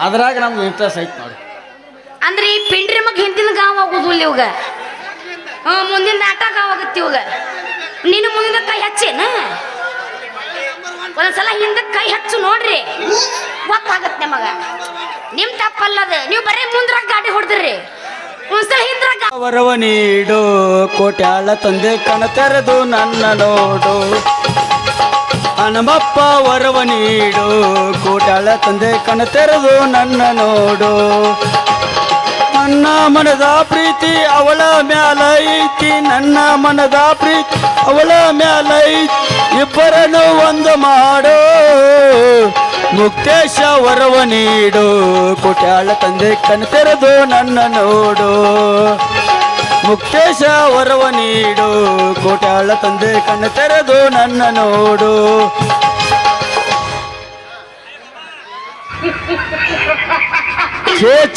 ಅದ್ರಾಗ ನಮ್ಗೆ ಇಂಟ್ರೆಸ್ಟ್ ಐತಿ ನೋಡಿ. ಅಂದ್ರೆ ಈ ಪಿಂಡ್ರಿ ಮಗ ಹಿಂದಿನ ಗಾವ್ ಆಗುದಿಲ್ಲ ಇವಾಗ. ಮುಂದಿನ ನಾಟ ಗಾವ್ ಆಗತ್ತೆ ಇವಾಗ. ನೀನು ಮುಂದಿನ ಕೈ ಹಚ್ಚೇನ ಒಂದ್ಸಲ ಹಿಂದ ಕೈ ಹಚ್ಚು ನೋಡ್ರಿ, ಗೊತ್ತಾಗತ್ತೆ ಮಗ. ನಿಮ್ ತಪ್ಪಲ್ಲದ, ನೀವು ಬರೇ ಮುಂದ್ರಾಗ ಗಾಡಿ ಹೊಡೆದ್ರಿ. ಒಂದ್ಸಲ ಹಿಂದ್ರಾಗ ವರವ ನೀಡು ಕೋಟ್ಯಾಳ ತಂದೆ ಕಣ ತೆರೆದು ನನ್ನ ನೋಡು. ಹನುಮಪ್ಪ ವರವ ನೀಡು ಕೋಟ್ಯಾಳ ತಂದೆ ಕಣ ತೆರೆದು ನನ್ನ ನೋಡು. ನನ್ನ ಮನದ ಪ್ರೀತಿ ಅವಳ ಮ್ಯಾಲ ಐತಿ, ನನ್ನ ಮನದ ಪ್ರೀತಿ ಅವಳ ಮ್ಯಾಲ ಐತಿ, ಇಬ್ಬರನ್ನು ಒಂದು ಮಾಡು. ಮುಕ್ತೇಶ ವರವ ನೀಡು ಕೋಟ್ಯಾಳ ತಂದೆ ಕಣ ತೆರೆದು ನನ್ನ ನೋಡು. ಮುಕ್ತೇಶ ವರವ ನೀಡು ಕೋಟ್ಯಾಳ ತಂದೆ ಕಣ್ಣ ತೆರೆದು ನನ್ನ ನೋಡು.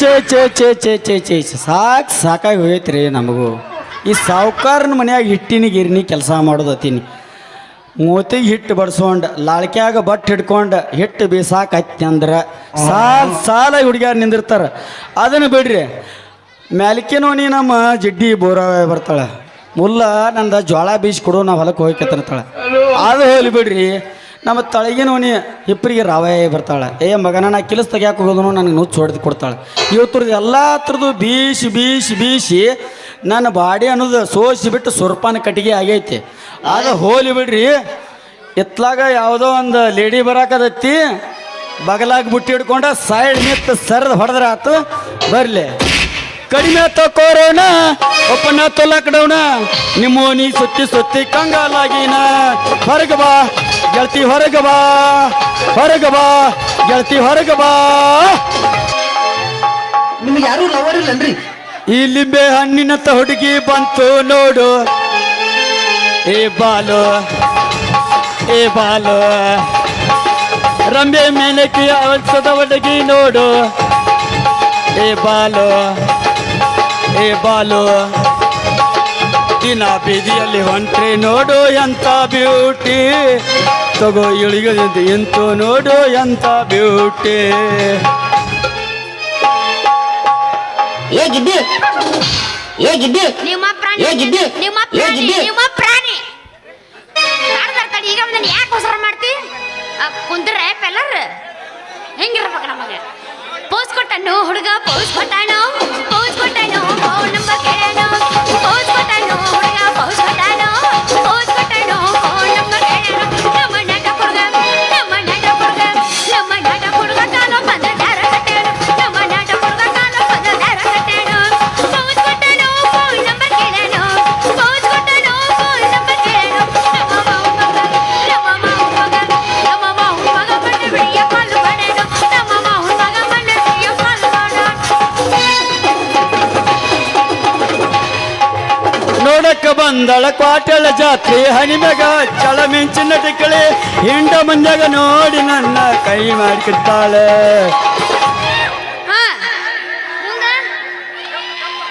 ಚೇ ಸಾಕಾಗಿ ಹೋಯ್ತ್ರಿ ನಮಗೂ. ಈ ಸಾವುಕಾರನ ಮನ್ಯಾಗ ಹಿಟ್ಟಿನ ಗಿರ್ನಿ ಕೆಲಸ ಮಾಡೋದತ್ತೀನಿ. ಮೂತಿಗೆ ಹಿಟ್ಟು ಬಡ್ಸ್ಕೊಂಡು ಲಾಳ್ಕ್ಯಾಗ ಬಟ್ ಹಿಡ್ಕೊಂಡು ಹಿಟ್ಟು ಬೀಸಾಕತ್ತಿ ಅಂದ್ರೆ ಸಾಲ ಹುಡುಗ್ಯಾರ ನಿಂದಿರ್ತಾರೆ. ಅದನ್ನು ಬಿಡ್ರಿ, ಮ್ಯಾಲಿಕೆ ನೋನಿ ನಮ್ಮ ಜಿಡ್ಡಿ ಬೋರವ ಬರ್ತಾಳೆ, ಮುಲ್ಲ ನಂದ ಜೋಳ ಬೀಸಿ ಕೊಡು, ನಾವು ಹೊಲಕ್ಕೆ ಹೋಗ್ಕತ್ತರ್ತಾಳೆ. ಅದು ಹೋಗ್ಲಿ ಬಿಡ್ರಿ, ನಮ್ಮ ತಳಗಿನ ಓಣಿ ಹಿಪ್ಪರಿಗೆ ರಾವೇ ಬರ್ತಾಳೆ. ಮಗನ ನಾ ಕಿಲಸ್ ತೆಗ್ಯಾಕೆ ಹೋಗೋದು ನನಗೆ ನುಚ್ಚು ಹೊಡೆದು ಕೊಡ್ತಾಳೆ. ಇವತ್ತರದ್ದು ಎಲ್ಲ ಥರದ್ದು ಬೀಸಿ ಬೀಸಿ ಬೀಸಿ ನನ್ನ ಬಾಡಿ ಅನ್ನೋದು ಸೋಸಿ ಬಿಟ್ಟು ಸುರ್ಪಾನ ಕಟ್ಟಿಗೆ ಆಗೈತಿ. ಅದು ಹೋಲಿ ಬಿಡ್ರಿ, ಎತ್ಲಾಗ ಯಾವುದೋ ಒಂದು ಲೇಡಿ ಬರಾಕದತ್ತಿ, ಬಗಲಾಗಿ ಬುಟ್ಟಿ ಹಿಡ್ಕೊಂಡ ಸೈಡ್ ನಿಂತು ಸರ್ದು ಹೊಡೆದ್ರೆ ಆತು. ಬರಲಿ, ಕಡಿಮೆ ಆತ ಕೊರೋನಾ, ಓಪನ್ ಆತು ಲಾಕ್ಡೌನ, ನಿಮ್ಮ ನೀ ಸುತ್ತಿ ಸುತ್ತಿ ಕಂಗಾಲಾಗಿನ. ಹೊರಗೆ ಬಾ ಗೆಳತಿ, ಹೊರಗೆ ಬಾ, ಹೊರಗೆ ಬಾ ಗೆಳತಿ, ಹೊರಗೆ ಬಾ. ನಿಮ್ಗೆ ಯಾರು ಲವರ್ ಇಲ್ಲನ್ರಿ? ಈ ಲಿಂಬೆ ಹಣ್ಣಿನಂತ ಹುಡುಗಿ ಬಂತು ನೋಡು. ಏ ಬಾಲು, ಏ ಬಾಲು, ರಂಬೆ ಮೇಲಕ್ಕೆ ಅವಸದ ಹುಡುಗಿ ನೋಡು. ಏ ಬಾಲು, ಏ ಬಾಲು, ದಿನ ಬೀದಿಯಲ್ಲಿ ಹೊಂಟ್ರೆ ನೋಡು ಎಂತ ಬ್ಯೂಟಿ. ತಗೋ ಇಳಿಗದಿಂದ ಎಂತು ನೋಡು ಎಂತ ಬ್ಯೂಟಿ. ಏ ಗಿಡ್ಡಿ, ಏ ಗಿಡ್ಡಿ, ನಿಮ್ಮ ಪ್ರಾಣಿ, ಏ ಗಿಡ್ಡಿ, ನಿಮ್ಮ ಏ ಪ್ರಾಣಿ, ಗಿಡ್ಡಿ. ನಿಮ್ಮ ಪ್ರಾಣಿ. ತಡಿ ಈಗ ಒಂದನ್ನು ಯಾಕೆ ಹೊಸರ ಮಾಡ್ತಿ? ಕುಂದ್ರೆ ಪೆಲ್ಲರ್ ಹೆಂಗಿರ್ಬೇಕು ನಮಗೆ? ಪೋಸ್ ಕೊಟ್ಟನು ಹುಡುಗ, ಪೋಸ್ ಕೊಟ್ಟಾನು, ಪೋಸ್ ಕೊಟ್ಟಾನು, ಫೋನ್ ನಂಬರ್ ಕೇಳಾನು, ಪೋಸ್ ಕೊಟ್ಟಾನು ಹುಡುಗ, ಪೋಸ್ ಕೊಟ್ಟಾನು, ಪೋಸ್ ಕೊಟ್ಟಾನು, ಫೋನ್ ನಂಬರ್ ಕೇಳಾನು. ನಮ್ಮ ನಾಟ ಹುಡುಗ, ನಮ್ಮ ನಾಟ ಹುಡುಗ, ನಮ್ಮ ನಾಟ ಹುಡುಗ ಕಾಲು ಬಂದ ದಾರ ಕಟ್ಟಾನು, ನಮ್ಮ ನಾಟ ಹುಡುಗ ಕಾಲು ಬಂದ ದಾರ ಕಟ್ಟಾನು. ಪೋಸ್ ಕೊಟ್ಟಾನು, ಫೋನ್ ನಂಬರ್ ಕೇಳಾನು, ಪೋಸ್ ಕೊಟ್ಟಾನು, ಫೋನ್ ನಂಬರ್ ಕೇಳಾನು. ನಮ್ಮ ಮಾವು ಮಗ, ನಮ್ಮ ಮಾವು ಮಗ, ನಮ್ಮ ಮಾವು ಮಗ ಬಂದು ಬಿಡಿಯ ಕಾಲು ಬಡಾನು, ನಮ್ಮ ಮಾವು ಮಗ ಬಂದು ಬಿಡಿಯ ಕಾಲು ಬಡಾನು. ನೋಡಕ್ಕ ಬಂದಳ ಕ್ವಾಟೆಳ ಜಾತ್ರೆ, ಹನಿಮೆಗ ಚಳ ಮಿಂಚಿನ ಟಿಕ್ಕಳಿ, ಹಿಂಡ ಮಂಜಾಗ ನೋಡಿ ನನ್ನ ಕೈ ಮಾಡಿಕಿರ್ತಾಳೆ. ಹಾ ಮುಂದ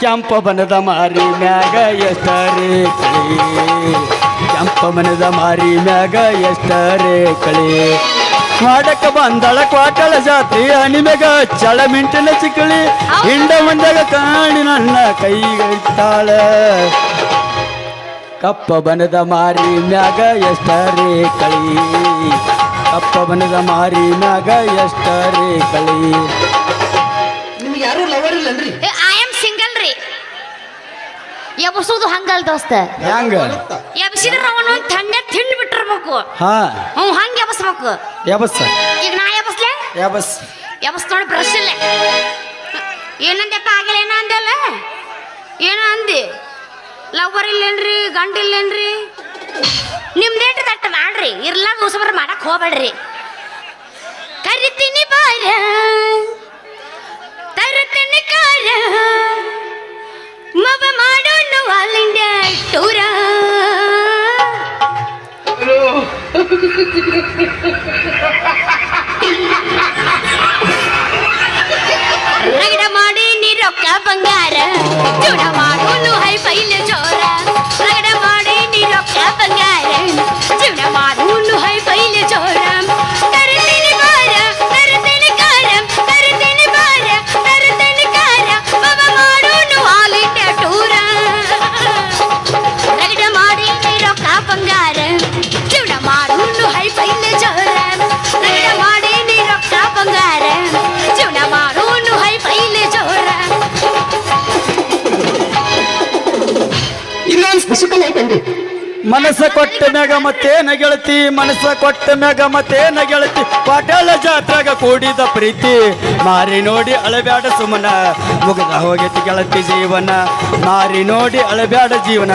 ಕೆಂಪ ಬನದ ಮಾರಿ ಮ್ಯಾಗ ಎಷ್ಟರೇ ಕಳಿ, ಕೆಂಪ ಬನದ ಮಾರಿ ಮ್ಯಾಗ ಎಷ್ಟರೇ ಕಳಿ. ಮಾಡಕ್ಕ ಬಂದಳ ಕ್ವಾಟಳ ಜಾತ್ರೆ, ಹನಿಮೆಗ ಚಳ ಮಿಂಚಿನ ಚಿಕ್ಕಳಿ, ಹಿಂಡ ಮಂಜಾಗ ಕಾಣಿ ನನ್ನ ಕೈಗಿರ್ತಾಳೆ. ಕಪ್ಪ ಬನದ ಮಾರಿ ಮ್ಯಾಗ ಎಷ್ಟರೇ ಕಳಿ, ಕಪ್ಪ ಬನದ ಮಾರಿ ಮ್ಯಾಗ ಎಷ್ಟರೇ ಕಳಿ. ನಿಮ್ಗೆ ಯಾರು ಲವರ್ ಇಲ್ಲನ್ರಿ? ಐ ಆಮ್ ಸಿಂಗಲ್ ರೀ. ಎಬ್ಸೋದು ಹಂಗಲ್ ದೋಸ್ತ, ಹೆಂಗ ಎಬ್ಸಿದ್ರೆ ಅವನು ತಂದೆ ತಿಂದು ಬಿಟ್ಟಿರ್ಬೇಕು. ಹಾ ಹಂಗೆ ಎಬ್ಸ್ಬೇಕು. ಯಬಸ್ ಈಗ ನಾ ಎಬ್ಸ್ಲೆ, ಯಬಸ್ ಎಬ್ಸ್ ನೋಡಿ ಬ್ರಷ್ ಇಲ್ಲೇ. ಏನಂದಪ್ಪ ಆಗಿಲ್ಲ, ಏನ ಅಂದಲ್ಲ, ಏನ ಅಂದಿ? ಲವರ್ ಇಲ್ಲೇನ್ರಿ, ಗಂಡ ಇಲ್ಲೇನ್ರಿ? ನಿಮ್ದೇಟ್ರಿ ತಟ್ಟ ಮಾಡ್ರಿ, ಇರ್ಲಾಗ ಹೊಸಬರ್ ಮಾಡಕ್ ಹೋಗ್ಬೇಡ್ರಿ. ಕರಿತೀನಿ ಬಾರ, ತರುತ್ತೇನೆ ಕಾರ, ಮವ ಮಾಡೋಣ ಆಲ್ ಇಂಡಿಯಾ ಟೂರ. ರಗಡ ಮಾಡಿ ನೀ ರೊಕ್ಕ ಬಂಗಾರ, ಚೂಡ ಮಾಡೋನು ಹೈ ಫೈಲ್ ಜೋರ. ರಗಡ ಮಾಡಿ ನೀ ರೊಕ್ಕ ಬಂಗಾರ, ಚೂಡ ಮಾಡೋನು ಹೈ ಫೈಲ್ ಜೋರ. ತರುತ್ತೇನೆ ಬಾರ, ತರುತ್ತೇನೆ ಕಾರ, ತರುತ್ತೇನೆ ಹೌದೇನ್ರಿ ಮನಸ್ಸ ಕೊಟ್ಟ ಮ್ಯಾಗ ಮತ್ತೇನ ಗೆಳತಿ ಮನಸ್ಸ ಕೊಟ್ಟ ಮ್ಯಾಗ ಮತ್ತೇನ ಗೆಳತಿ ಪಾಟೇಳ ಜಾತ್ರೆಗ ಕೂಡಿದ ಪ್ರೀತಿ ಮಾರಿ ನೋಡಿ ಅಳಬ್ಯಾಡ ಸುಮನ ಮುಗದ ಹೋಗೈತಿ ಗೆಳತಿ ಜೀವನ ಮಾರಿ ನೋಡಿ ಅಳಬ್ಯಾಡ ಜೀವನ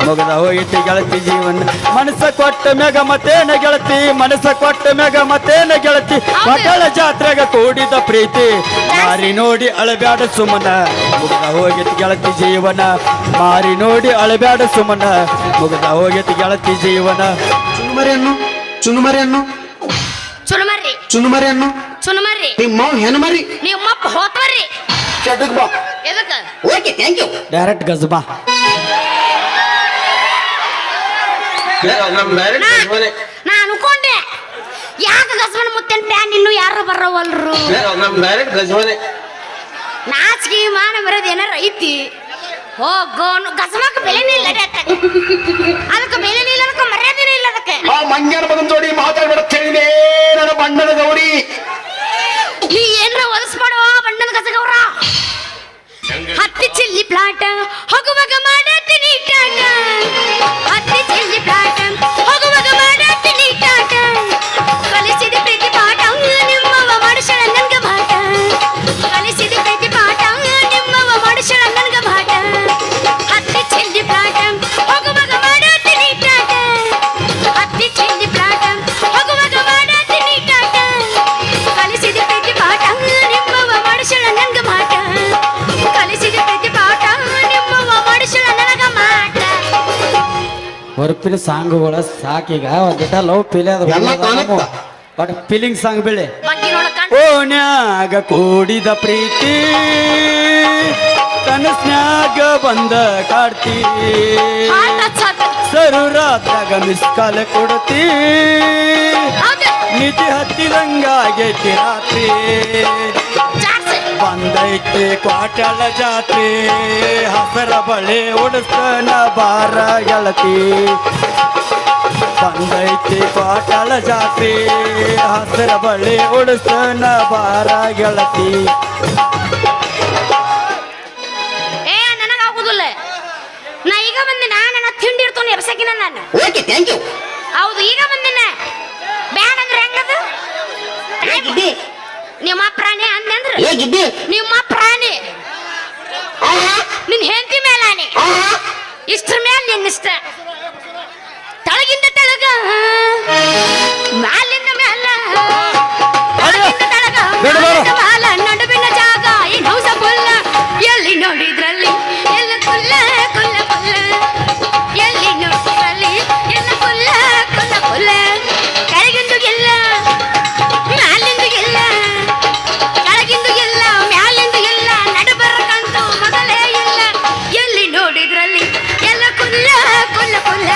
ಮುಗದ ಹೋಗೈತಿ ಗೆಳತಿ ಜೀವನ ಮನಸ್ಸ ಕೊಟ್ಟ ಮ್ಯಾಗ ಮತ್ತೇನ ಗೆಳತಿ ಮನಸ್ಸ ಕೊಟ್ಟ ಮ್ಯಾಗ ಮತ್ತೇನ ಗೆಳತಿ ಪಾಟೇಳ ಜಾತ್ರೆಗ ಕೂಡಿದ ಪ್ರೀತಿ ಮಾರಿ ನೋಡಿ ಅಳಬ್ಯಾಡ ಸುಮನ ಮುಗದ ಹೋಗೈತಿ ಗೆಳತಿ ಜೀವನ ಮಾರಿ ನೋಡಿ ಅಳಬ್ಯಾಡ ಸುಮನ ಮುಗದ ಹೋಗೈತಿ ಗೆಳತಿ ಜೀವನ ಚುನುಮರಿಯನ್ನು ಚುನುಮರಿಯನ್ನು ಚುನುಮರ್ರಿ ಚುನುಮರಿಯನ್ನು ಚುನುಮರ್ರಿ ನಿಮ್ಮ ಹೆಣ್ಣು ಮರಿ ನಿಮ್ಮಪ್ಪ ಹೋತ್ವರ್ರಿ ಚಟಕ್ ಬಾ ಎದಕ್ಕ ಓಕೆ ಥ್ಯಾಂಕ್ ಯು ಡೈರೆಕ್ಟ್ ಗಜ್ಬಾ ನಾ ಅನ್ಕೊಂಡೆ ಯಾಕ ಗಸ್ವನ ಮುತ್ತೇನ್ ಪ್ಯಾನ್ ಇನ್ನು ಯಾರು ಬರೋವಲ್ರು ನಾಚಿಕೆ ಮಾನ ಬರೋದು ಏನಾರ ಐತಿ ಹೋಗೋನು ಗಸಮಕ್ಕೆ ಬೆಲೆನೇ ಇಲ್ಲ ಅದಕ್ಕೆ ಬೆಲೆನೇ ಇಲ್ಲ ಅದಕ್ಕೆ ಮರ್ಯಾದೆನೇ ಇಲ್ಲ ಅದಕ್ಕೆ ಆ ಮಂಗ್ಯಾನ ಬದನ್ ಜೋಡಿ ಮಾತಾಡ್ಬಿಡುತ್ತೇನೆ ನನ್ನ ಬಣ್ಣದ ಗೌರಿ ನೀ ಏನ್ರ ಒದಸ್ಬೇಡೋ ಬಣ್ಣದ ಗಸಗವ್ರ ಹತ್ತಿ ಚಿಲ್ಲಿ ಪ್ಲಾಟ ಹೋಗುವಾಗ ಮಾಡತ್ತೀನಿ ಟಾಟ ಹತ್ತಿ ಚಿಲ್ಲಿ ಪ್ಲಾಟ ಹೋಗುವಾಗ ಮಾಡತ್ತೀನಿ ಟಾಟ ಕಲಿಸಿದ ಪ್ರೀತಿ ಪಾಠ ನಿಮ್ಮವ ಮಾಡಿಸಳ ನನ್ಗ ಬಾಟ ಕಲಿಸಿದ ಪ್ರೀತಿ ಪಾಠ ನಿಮ್ಮವ ಮಾಡಿಸಳ ನನ್ಗ ಬಾಟ ಹತ್ತಿ ಚಿಲ್ಲಿ ಪ್ಲಾಟ ಹೋಗುವಾಗ ಮಾಡತ್ತೀನಿ ಟಾಟ ಹತ್ತಿ ಚಿಲ್ಲಿ ಪ್ಲಾಟ ಹೋಗುವಾಗ ಮಾಡತ್ತೀನಿ ಟಾಟ ಕಲಿಸಿದ ಪ್ರೀತಿ ಪಾಠ ನಿಮ್ಮವ ಮಾಡಿಸಳ ನನ್ಗ ಬಾಟ ಕಲಿಸಿದ ಪ್ರೀತಿ ಪಾಠ ನಿಮ್ಮವ ಮಾಡಿಸಳ ನನಗ ಮಾಟ ಹೊರಪಿನ ಸಾಂಗ್ಗಳ ಸಾಕೀಗ ಒಂದಿಟ ಲವ್ ಫೀಲ್ ಎಲ್ಲ ಕಾಣುತ್ತ. ಬಟ್ ಫೀಲಿಂಗ್ ಸಾಂಗ್ ಬೆಳೆ ಬಗ್ಗೆ ನೋಡಕ ಓನ್ಯಾಗ ಕೂಡಿದ ಪ್ರೀತಿ ಕನಸ್ನ್ಯಾಗ ಬಂದ ಕಾಡ್ತಿ ಸರುರಾತ್ರಾಗ ಮಿಸ್ ಕಾಲ ಕೊಡತಿ ನಿಧಿ ಹತ್ತಿದಂಗಾಗೈತಿ ರಾತ್ರಿ ಬಂದೈತಿ ಕ್ವಾಟಳ ಜಾತ್ರೆ ಹಸರ ಬಳೆ ಉಡಿಸ್ತನ ಬಾರ ಗೆಳತಿ ಬಂದೈತಿ ಕ್ವಾಟಳ ಜಾತ್ರೆ ಹಸರ ಬಳೆ ಉಡಿಸ್ತನ ಬಾರ ಗೆಳತಿ ಏ ನನಗಾಗುದಿಲ್ಲ ನಾ ಈಗ ಬಂದಿನ ನನ್ನ ತಿಂಡಿ ಇರ್ತಾನೆ ಎಬ್ಸಕಿನ ನಾನು ಓಕೆ ಥ್ಯಾಂಕ್ ಯು ಹೌದು ಈಗ ಬಂದಿನ ಬ್ಯಾಡ ಅಂದ್ರೆ ಹೆಂಗದು ಏ ಗಿಡ್ಡಿ ನಿಮ್ಮ ಪ್ರಾಣಿ ಅಂದಂದ್ರ ಏ ಗಿಡ್ಡಿ ನಿಮ್ಮ ಪ್ರಾಣಿ ಆಹಾ ನಿನ್ ಹೆಂಡತಿ ಮೇಲಾನೆ ಆಹಾ ಇಷ್ಟ್ರ ಮೇಲೆ ನಿನ್ನಿಷ್ಟ ತಳಗಿಂದ ತಳಗ ಮ್ಯಾಲಿಂದ ಮ್ಯಾಲ ತಳಗಿಂದ ತಳಗ ಮ್ಯಾಲಿಂದ ಮ್ಯಾಲ ನಡುವಿನ ಜಾಗ ಈ ಹೌಸ ಪುಲ್ಲ ಎಲ್ಲಿ ನೋಡಿದ್ರಲ್ಲಿ ಎಲ್ಲ ಕುಲ್ಲ ಕುಲ್ಲ ಕುಲ್ಲ ಎಲ್ಲಿ ನೋಡಿದ್ರಲ್ಲಿ ಎಲ್ಲ ಕುಲ್ಲ ಕುಲ್ಲ ಕುಲ್ಲ ಕೆಳಗಿಂದು ಎಲ್ಲ ಮ್ಯಾಲಿಂದು ಎಲ್ಲ ಕೆಳಗಿಂದು ಎಲ್ಲ ಮ್ಯಾಲಿಂದು ಎಲ್ಲ ನಡುಬರಕಂತೂ ಮೊದಲೇ ಇಲ್ಲ ಎಲ್ಲಿ ನೋಡಿದ್ರಲ್ಲಿ ಎಲ್ಲ ಕುಲ್ಲ ಕುಲ್ಲ ಕುಲ್ಲ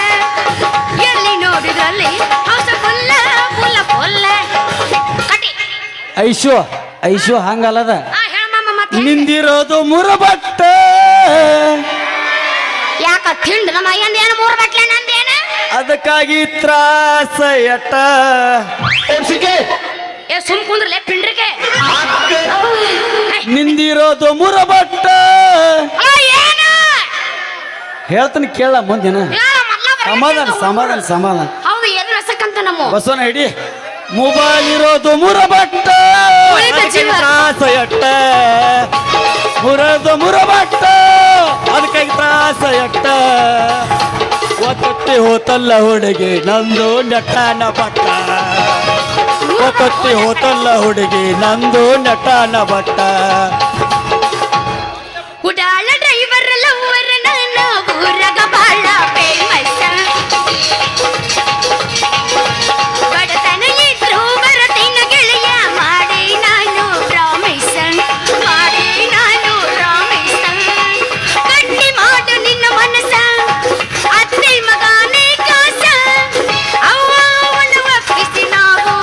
ಎಲ್ಲಿ ನೋಡಿದ್ರಲ್ಲಿ ಹೌಸ ಕುಲ್ಲ ಕುಲ್ಲ ಕುಲ್ಲ ಕಟಿ ಐಶು ಐಶು ಹಂಗಲ್ಲದ ಹೇಳಮ್ಮ ಮತ್ತೆ ನಿಂದಿರೋದು ಮುರಬಟ್ಟ ಯಾಕ ತಿಂಡು ನಮ್ಮ ಏನು ಮೂರು ಬಟ್ಲೆ ನಂದೇನ ಅದಕ್ಕಾಗಿ ತ್ರಾಸ ಎಟ್ಟ ಎಮ್ಸಿಕೆ ಏ ಸುಮ್ ಕುಂದ್ರಲೆ ಪಿಂಡ್ರಿಗೆ ನಿಂದಿರೋದು ಮುರಬಟ್ಟ ಏನು ಹೇಳ್ತಾನೆ ಕೇಳ ಮುಂದಿನ ಹೇಳ ಮೊದ್ಲ ಬರ್ಬೇಕು. ಸಮಾಧಾನ ಸಮಾಧಾನ ಸಮಾಧಾನ ಹೌದು ಏನು ರಸಕ್ಕಂತ ನಮ್ಮ ಬಸವನ ಹಿಡಿ ಮೊಬೈಲ್ ಇರೋದು ಮುರಬಟ್ಟ ಉಳಿದ ಜೀವ. ತ್ರಾಸ ಎಟ್ಟ ಮುರದು ಮುರಬಟ್ಟ ಅದಕ್ಕಾಗಿ ತ್ರಾಸ ಎಟ್ಟ ಒತ್ತಟ್ಟಿ ಹೋತಲ್ಲ ಹುಡುಗಿ ನಂದು ನೆಟ್ಟಾನ ಬಟ್ಟ ಒತ್ತಟ್ಟಿ ಹೋತಲ್ಲ ಹುಡುಗಿ ನಂದು ನೆಟ್ಟಾನ ಬಟ್ಟ ಉಡಾಳ ಡ್ರೈವರ್ ಲವ್ವರ್ ನಾನು ಊರಗ ಬಾಳ ಫೇಮಸ್ ಬಡತನ ಇದ್ರು ಬರತೈನ ಗೆಳೆಯ ಮಾಡಿ ನಾನು ಪ್ರಾಮಿಸ್ ಮಾಡಿ ನಾನು ಪ್ರಾಮಿಸ್ ಗಟ್ಟಿ ಮಾಡು ನಿನ್ನ ಮನಸ್ಸ ಅತ್ತೆ ಮಗನೇ ಕಾಸ ಅವನ ಒಪ್ಪಿಸಿ ನಾವು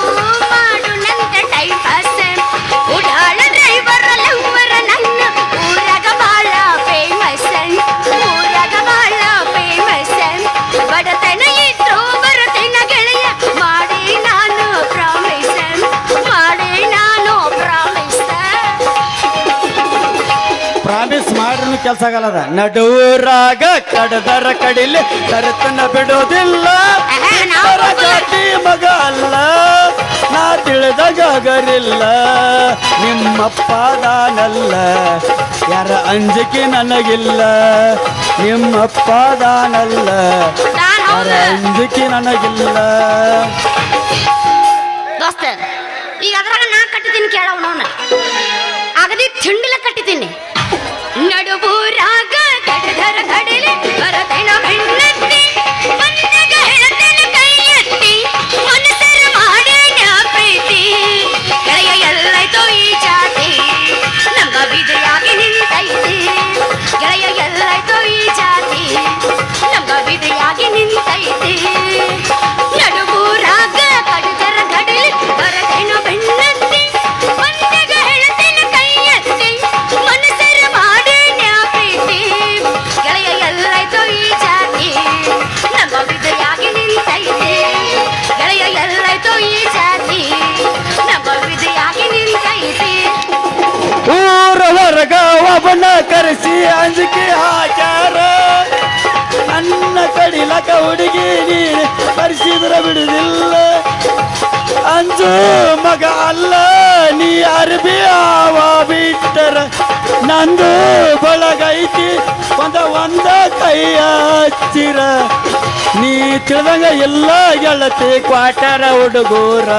ಮಾಡು ನಂತ ಟೈಮ್ ಪಾಸ್ ಉಡಾಳ ಡ್ರೈವರ್ ಲವ್ವರ್ ನನ್ನ ಕೆಲಸ ಆಗಲ್ಲದ ನಡುವರಾಗ ಕಡದರ ಕಡಿಲಿ ತರತನ ಬಿಡೋದಿಲ್ಲ ಇಬ್ಬರ ಜಾತಿ ಮಗ ಅಲ್ಲ ನಾ ತಿಳಿದಾಗ ಗರಿಲ್ಲ ನಿಮ್ಮಪ್ಪ ದಾನಲ್ಲ ಯಾರ ಅಂಜಿಕೆ ನನಗಿಲ್ಲ ನಿಮ್ಮಪ್ಪ ದಾನಲ್ಲ ಯಾರ ಅಂಜಿಕೆ ನನಗಿಲ್ಲ ದೋಸ್ತ ಈಗ ಅದ್ರಾಗ ನಾ ಕಟ್ಟಿದ್ದೀನಿ ಕೇಳವನವನ ಆಗದಿ ತಿಂಡಿಲ ಕಟ್ಟಿದ್ದೀನಿ ನಡುಬೂರಾಗ ಕಡದರ ಕಡಿಲೆ ಬರತೈನ ಬೆಣ್ಣತ್ತಿ ಬಂದಾಗ ಹೇಳ್ತೇನೆ ಕೈ ಎತ್ತಿ ಮನಸ್ಸರ ಮಾಡೇನ ಪ್ರೀತಿ ಗೆಳೆಯ ಎಲ್ಲೈತೋ ಈ ಜಾತಿ ನಂಗ ಬಿದೆಯಾಗಿ ನಿಂತೈತಿ ಗೆಳೆಯ ಎಲ್ಲೈತೋ ಈ ಜಾತಿ ನಂಗ ಬಿದೆಯಾಗಿ ನಿಂತೈತಿ ನಡುಬೂರಾಗ ಕಡದರ ಕಡಿಲೆ ಬರತೈನ ಬೆಣ್ಣತ್ತಿ ಬಂದಾಗ ಹೇಳ್ತೇನೆ ಕೈ ಎತ್ತಿ ಮನಸ್ಸರ ಮಾಡೇನ ಪ್ರೀತಿ ಗೆಳೆಯ ಎಲ್ಲೈತೋ ಈ ಜಾತಿ ನಂಗ ಬಿದೆಯಾಗಿ ನಿಂತೈತಿ ಗೆಳೆಯ ಎಲ್ಲೈತೋ ಈ ಜಾತಿ ನಂಗ ಬಿದೆಯಾಗಿ ನಿಂತೈತಿ ಊರ ಹೊರಗ ಒಬ್ಬನ ಕರೆಸಿ ಅಂಜಿಕೆ ಹಾಕ್ಯಾರ ನನ್ನ ಕಡಿಲಕ ಹುಡುಗಿ ನೀನು ಕರೆಸಿದ್ರ ಬಿಡುದಿಲ್ಲ ಅಂಜು ಮಗ ಅಲ್ಲ ನೀ ಅರ್ಬಿ ಆವ ಬಿಟ್ಟರ ನಂದು ಬಳಗೈತಿ ಒಂದ ಕೈಯ ಹಚ್ಚಿರ ನೀ ತಿಳಿದಂಗ ಎಲ್ಲ ಗೆಳತಿ ಕ್ವಾಟರ ಹುಡುಗೂರ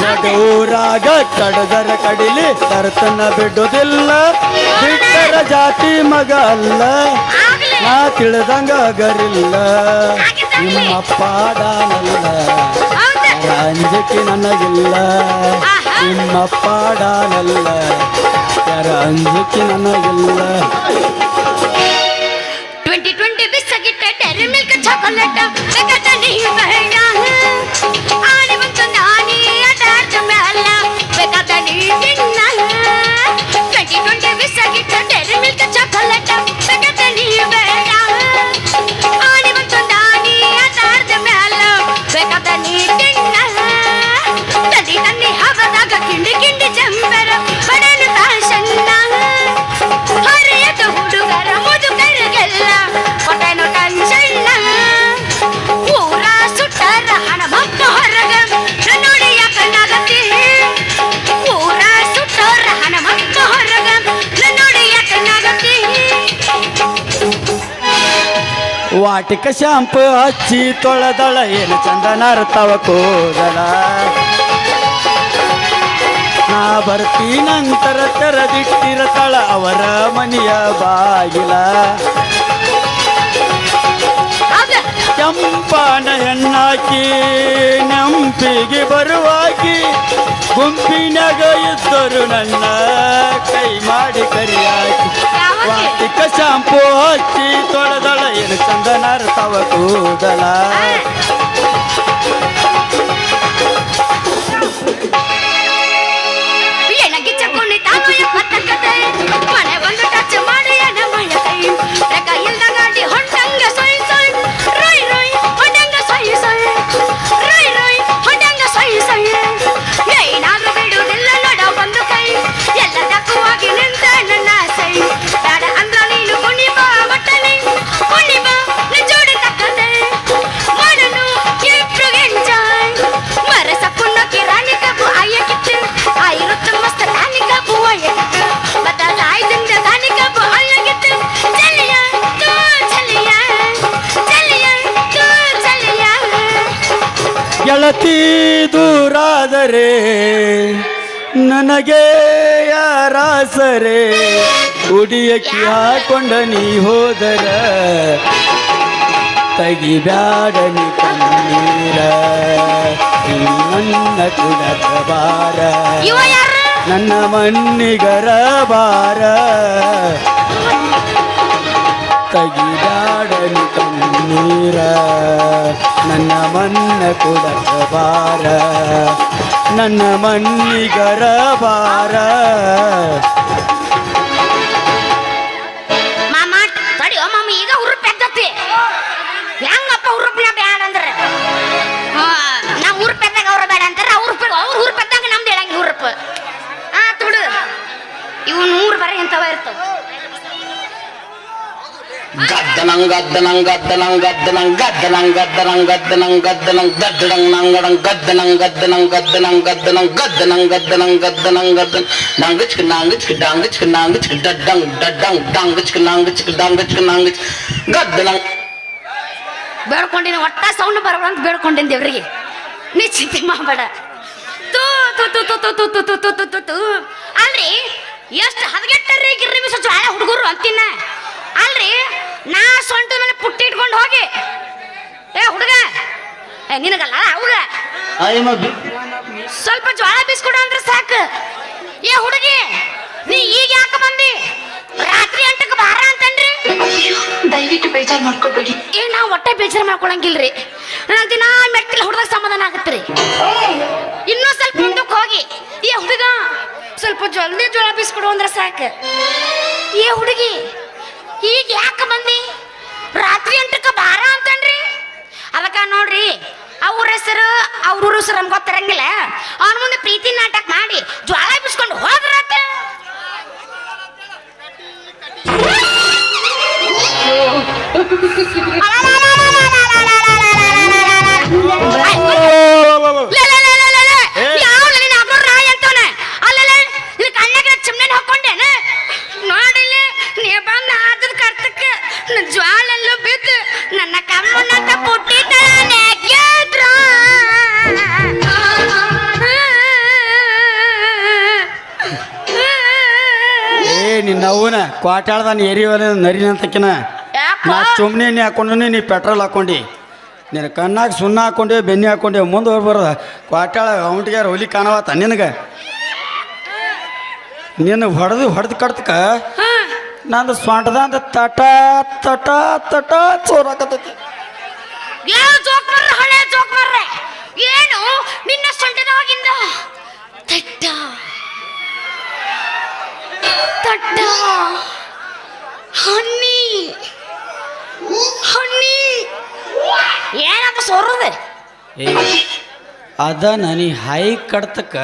ನಡೂರಾಗ ಕಡದರ ಕಡಿಲಿ ತರ್ತನ ಬಿಡುದಿಲ್ಲ ಬಿಟ್ಟರ ಜಾತಿ ಮಗ ಅಲ್ಲ ನಾ ತಿಳಿದಂಗ ಗರಿಲ್ಲ ನಿಮ್ಮಪ್ಪ ದಾನಲ್ಲ ಅಂಜಿಕೆ ನನಗಿಲ್ಲ ನಿಮ್ಮಪ್ಪ ದಾನಲ್ಲ ಯಾರ ಅಂಜಿಕೆ ನನಗಿಲ್ಲ 2020 ಬಿಸ್ಕಿಟ್ ಡೈರಿ ಮಿಲ್ಕ್ ಚಾಕೊಲೇಟ್ ಬೇಕಾದ ನೀವು ಬೇಡ ಆನೆ ಬಂತು ನಾನಿ ಅದಾರ್ದ ಮ್ಯಾಲ ಬೇಕಾದ ನೀವು ತಿನ್ನ 2020 ಬಿಸ್ಕಿಟ್ ಡೈರಿ ಮಿಲ್ಕ್ ಚಾಕೊಲೇಟ್ ಬೇಕಾದ ನೀವು ಬೇಡ ಆನೆ ಬಂತು ನಾನಿ ಅದಾರ್ದ ಮ್ಯಾಲ ಬೇಕಾದ ನೀವು ತಿನ್ನ ತನ್ನಿ ಹವದಾಗ ಕಿಂಡಿ ಕಿಂಡಿ ಜಂಬರ ಬಡನು ತಾಶನ್ನ ಹರಿಯದ ಹುಡುಗರ ಮುದುಕರಿಗೆಲ್ಲ ಹೊಟ್ಟೆನು ಟೆನ್ಷನ್ನ ಊರ ಸುಟ್ಟರ ಹಣ ಮಕ್ಕ ಹೊರಗ ನೋಡಿ ಯಾಕನ್ನಾಗತ್ತಿ ಊರ ಸುಟ್ಟರ ಹಣ ಮಕ್ಕ ಹೊರಗ ನೋಡಿ ಯಾಕನ್ನಾಗತ್ತಿ ವಾಟಿಕ ಶಾಂಪು ಹಚ್ಚಿ ತೊಳೆದಳ ಏನು ಚಂದ ನರ್ತವ ಕೂದಲ ನಾ ಬರ್ತೀನಂತರ ತೆರದಿಟ್ಟಿರತಳ ಅವರ ಮನೆಯ ಬಾಗಿಲ ಕೆಂಪನ ಹೆಣ್ಣಾಕಿ ನೆಂಪಿಗೆ ಬರುವಾಗಿ ಗುಂಪಿನಾಗ ಇದ್ದರು ನನ್ನ ಕೈ ಮಾಡಿ ಕರಿಯಾಕಿ ವಾಟಿಕ ಶಾಂಪು ಹಚ್ಚಿ ತೊಳೆದಳ ಏನು ಚಂದ ನರ್ತವ ಕೂದಲ ಎಣಗಿ ಚಕ್ಕೊಂಡಿ ತಾನು ಎಪ್ಪತ್ತಕ್ಕತೆ ಮನೆ ಒಂದು ಟಚ್ ಮಾಡಿ ಎನ ಮಯ ಕೈ ಲೆಕ್ಕ ಇಲ್ದ ಗಾಡಿ ಹೊಂಟಂಗ ಸೊಯ್ ಸೊಯ್ ರೊಯ್ ರೊಯ್ ಹೊಂಟಂಗ ಸೊಯ್ ಸೊಯ್ ರೊಯ್ ರೊಯ್ ಹೊಂಟಂಗ ಸೊಯ್ ಸೊಯ್ ಏನಾದ್ರೂ ಬಿಡುವುದಿಲ್ಲ ನಡ ಒಂದು ಕೈ ಎಲ್ಲ ದಕ್ಕುವಾಗಿ ನಿಂತ ನನ್ನ ಸೈ ಬೇಡ ಅಂದ್ರ ನೀನು ಕುಣಿಬ ಒಟ್ಟಲಿ ಕುಣಿಬ ನಿಜೋಡಿ ತಕ್ಕದೆ ಮಾಡನು ಇಬ್ರು ಎಂಜಾಯ್ ಮರಸ ಪುಣ್ಣ ಕಿರಾಣಿ ಕಬ್ಬು ಆಯ ಕಿತ್ತು ಆಯಿರುತ್ತ ಮಸ್ತ ನಾನಿ ಕಬ್ಬು ಆಯ ಕಿತ್ತು ಬದಲಾಯ್ ದಿಂದ ದಾನಿ ಕಬ್ಬು ಆಯ ಕಿತ್ತು ಚಲಿಯ ತೂ ಚಲಿಯ ಚಲಿಯ ತೂ ಚಲಿಯ ಗೆಳತಿ ದೂರಾದರೆ ನನಗೆ ಯಾರಾಸರೆ ಉಡಿಯಕ್ಕಿ ಹಾಕೊಂಡ ನೀ ಹೋದರ ತೆಗಿಬ್ಯಾಡ ನೀ ಕಣ್ಣೀರ ನೀ ನನ್ನ ಕುಡಕ ಬಾರ ಇವ ಯಾರು ನನ್ನ ಮಣ್ಣಿಗರ ಬಾರ ತೆಗಿಬ್ಯಾಡ ನೀ ಕಣ್ಣೀರ ನನ್ನ ಮಣ್ಣ ಕುಡಕ ಬಾರ ನನ್ನ ಮಣ್ಣಿಗರ ಬಾರ ಮಾಮ ತಡಿ ಓ ಮಾಮ ಈಗ ಹುರುಪ್ ಎದ್ದತಿ ಹೆಂಗಪ್ಪ ಹುರುಪ್ನ ಬ್ಯಾಡ ಅಂದ್ರೆ ನಾ ಹುರುಪ್ ಎದ್ದಾಗ ಅವ್ರ ಬೇಡ ಅಂತಾರ ಅವ್ರ ಹುರುಪ್ ಎದ್ದಾಗ ನಮ್ದು ಹೇಳಂಗಿ ಹುರುಪ್ ತುಡು ಇವು 100 ಬರೀ ಇಂಥವ ಇರ್ತಾವ ಗದ್ದನಂಗ್ ಗದ್ದನಂಗ್ ಗದ್ದನಂಗ್ ಗದ್ದನಂಗ್ ಗದ್ದನಂಗ್ ಗದ್ದನಂಗ್ ಗದ್ದನಂಗ್ ಗದ್ದನಂಗ್ ಗದ್ದಡಂಗ್ ನಂಗಡಂಗ್ ಗದ್ದನಂಗ್ ಗದ್ದನಂಗ್ ಗದ್ದನಂಗ್ ಗದ್ದನಂಗ್ ಗದ್ದನಂಗ್ ಗದ್ದನಂಗ್ ಗದ್ದನಂಗ್ ಗದ್ದನ್ ನಂಗಚ್ಕ ನಂಗಚ್ಕ ಡಂಗಚ್ಕ ನಂಗಚ್ಕ ಡಡ್ಡಂಗ್ ಡಡ್ಡಂಗ್ ಡಂಗಚ್ಕ ನಂಗಚ್ಕ ಡಂಗಚ್ಕ ನಂಗಚ್ ಗದ್ದನಂಗ್ ಬೇಡ್ಕೊಂಡಿನ ಒಟ್ಟ ಸೌಂಡ್ ಬರಬೇಡ ಅಂತ ಬೇಡ್ಕೊಂಡಿನ ದೇವ್ರಿಗೆ ನೀ ಚಿಂತೆ ಮಾಡಬೇಡ ತೂ ತೂ ತೂ ತೂ ತೂ ತೂ ತೂ ತೂ ತೂ ತೂ ತೂ ಅಲ್ರಿ ಎಷ್ಟು ಹದಗೆಟ್ಟರಿ ಗಿರ್ರಿ ಬಿಸ ಜ್ವಾಳ ಹುಡುಗರು ಅಂತಿನ ಅಲ್ರಿ ನಾ ಸೊಂಟದ ಮೇಲೆ ಪುಟ್ಟಿ ಇಟ್ಕೊಂಡು ಹೋಗಿ ಏ ಹುಡುಗ ಏ ನಿನಗಲ್ಲ ಅವಾಗ ಸ್ವಲ್ಪ ಜ್ವಾಳ ಬೀಸ್ಕೊಡು ಅಂದ್ರೆ ಸಾಕು ಏ ಹುಡುಗಿ ನೀ ಈಗ ಯಾಕೆ ಬಂದಿ ರಾತ್ರಿ 8ಕ್ಕೆ ಬಾರ ಅಂತನ್ರಿ ದಯವಿಟ್ಟು ಬೇಜಾರು ಮಾಡ್ಕೊಬೇಡಿ. ಏ ನಾವು ಒಟ್ಟೆ ಬೇಜಾರು ಮಾಡ್ಕೊಳಂಗಿಲ್ರಿ ನನಗೆ ದಿನ ಮೆಟ್ಟಿಲ ಹುಡುಗ ಸಮಾಧಾನ ಆಗತ್ರಿ ಇನ್ನೂ ಸ್ವಲ್ಪ ಮುಂದಕ್ಕೆ ಹೋಗಿ ಏ ಹುಡುಗ ಸ್ವಲ್ಪ ಜಲ್ದಿ ಜೋಳ ಬೀಸ್ಕೊಡು ಅಂದ್ರೆ ಸಾಕು ಏ ಹುಡುಗಿ ಈಗ ಯಾಕೆ ಬಂದಿ ರಾತ್ರಿ 8ಕ್ಕೆ ಬಾರ ಅಂತನ್ರಿ ಅದಕ್ಕ ನೋಡ್ರಿ ಅವ್ರ ಹೆಸರು ಅವ್ರ ಹೆಸರು ನಮ್ಗೆ ಗೊತ್ತಿರಂಗಿಲ್ಲ ಅವನ ಮುಂದೆ ಪ್ರೀತಿ ನಾಟಕ ಮಾಡಿ ಜ್ವಾಳ ಬೀಸ್ಕೊಂಡು ಹೋದ್ರಾತ ಜ್ವಾಲೆಲ್ಲ ಬಿದ್ದು ನನ್ನ ಕಮ್ಮನಂತ ಪುಟ್ಟಿಟ್ಟ ನಿನ್ನವನ ಕ್ವಾಟಾಳ್ದಾನ ಏರಿಯವನ ನರಿನಂತಕಿನ ನಾ ಚುಮ್ನೆ ನೀ ಹಾಕೊಂಡು ನೀ ಪೆಟ್ರೋಲ್ ಹಾಕೊಂಡಿ ನಿನ್ನ ಕಣ್ಣಾಗ ಸುಣ್ಣ ಹಾಕೊಂಡೆ ಬೆನ್ನಿ ಹಾಕೊಂಡೆ ಮುಂದೆ ಹೋಗ್ಬಾರ್ದ ಕ್ವಾಟಾಳ ಅವಟಿಗಾರ ಹೊಲಿ ಕಾಣವತ್ತ ನಿನಗೆ ನಿನ್ನ ಹೊಡೆದು ಕಡ್ತಕ ನಂದು ಸ್ವಂಟದ ಅಂತ ತಟ ತಟ ತಟ ಚೋರಾಕತ್ತೈತಿ ಏನು ನಿನ್ನ ಸೊಂಟದವಾಗಿಂದ ತಟ್ಟ ತಟ್ಟ ಹಣ್ಣಿ ಹಣ್ಣಿ ಏನಪ್ಪ ಸೋರುದೆ ಅದ ನನಗೆ ಹೈ ಕಡ್ತಕ್ಕ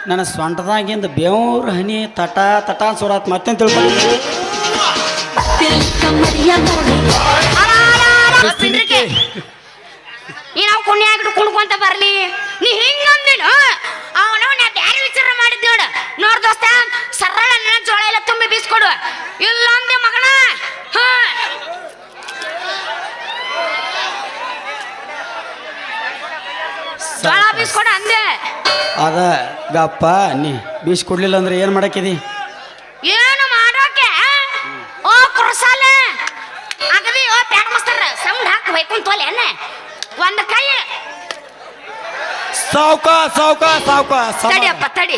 ನನ್ನ ಸ್ವಂಟದಾಗಿಂದ ಬೇವ್ರ ಹನಿ ತಟ ತಟ ಸೋರಾತ್ ಮತ್ತೇನು ತಿಳ್ಕೊಂಡು ಈ ನಾವು ಕುಣ್ಯ ಆಗಿಟ್ಟು ಕುಣ್ಕೊಂತ ಬರ್ಲಿ ನೀ ಹಿಂಗಂದಿನ ಅವನು ನಾ ಬ್ಯಾರೆ ವಿಚಾರ ಮಾಡಿದ್ ನೋಡು ನೋಡ್ ದೋಸ್ತ ಸರಳ ನನ್ನ ಜೋಳ ಎಲ್ಲ ತುಂಬಿ ಬೀಸ್ಕೊಡು ಇಲ್ಲ ಅಂದೆ ಮಗನ ಜೋಳ ಬೀಸ್ಕೊಡು ಅಂದೆ ಅದ ಗಪ್ಪ ನೀ ಬೀಸ್ಕೊಡ್ಲಿಲ್ಲ ಅಂದ್ರೆ ಏನು ಮಾಡಕ್ಕಿದಿ ಏನು ಮಾಡೋಕೆ ಓ ಕುರ್ಸಾಲ ಆಗದಿ ಓ ಪ್ಯಾಡ ಮಸ್ತರ ಸೌಂಡ್ ಹಾಕಿ ಬೈಕೊಂಡ್ ತೋಲೆ ಅನ್ನ ಒಂದ್ ಕೈ ಸಾವ್ಕ ತಡಿಯಪ್ಪ ತಡಿ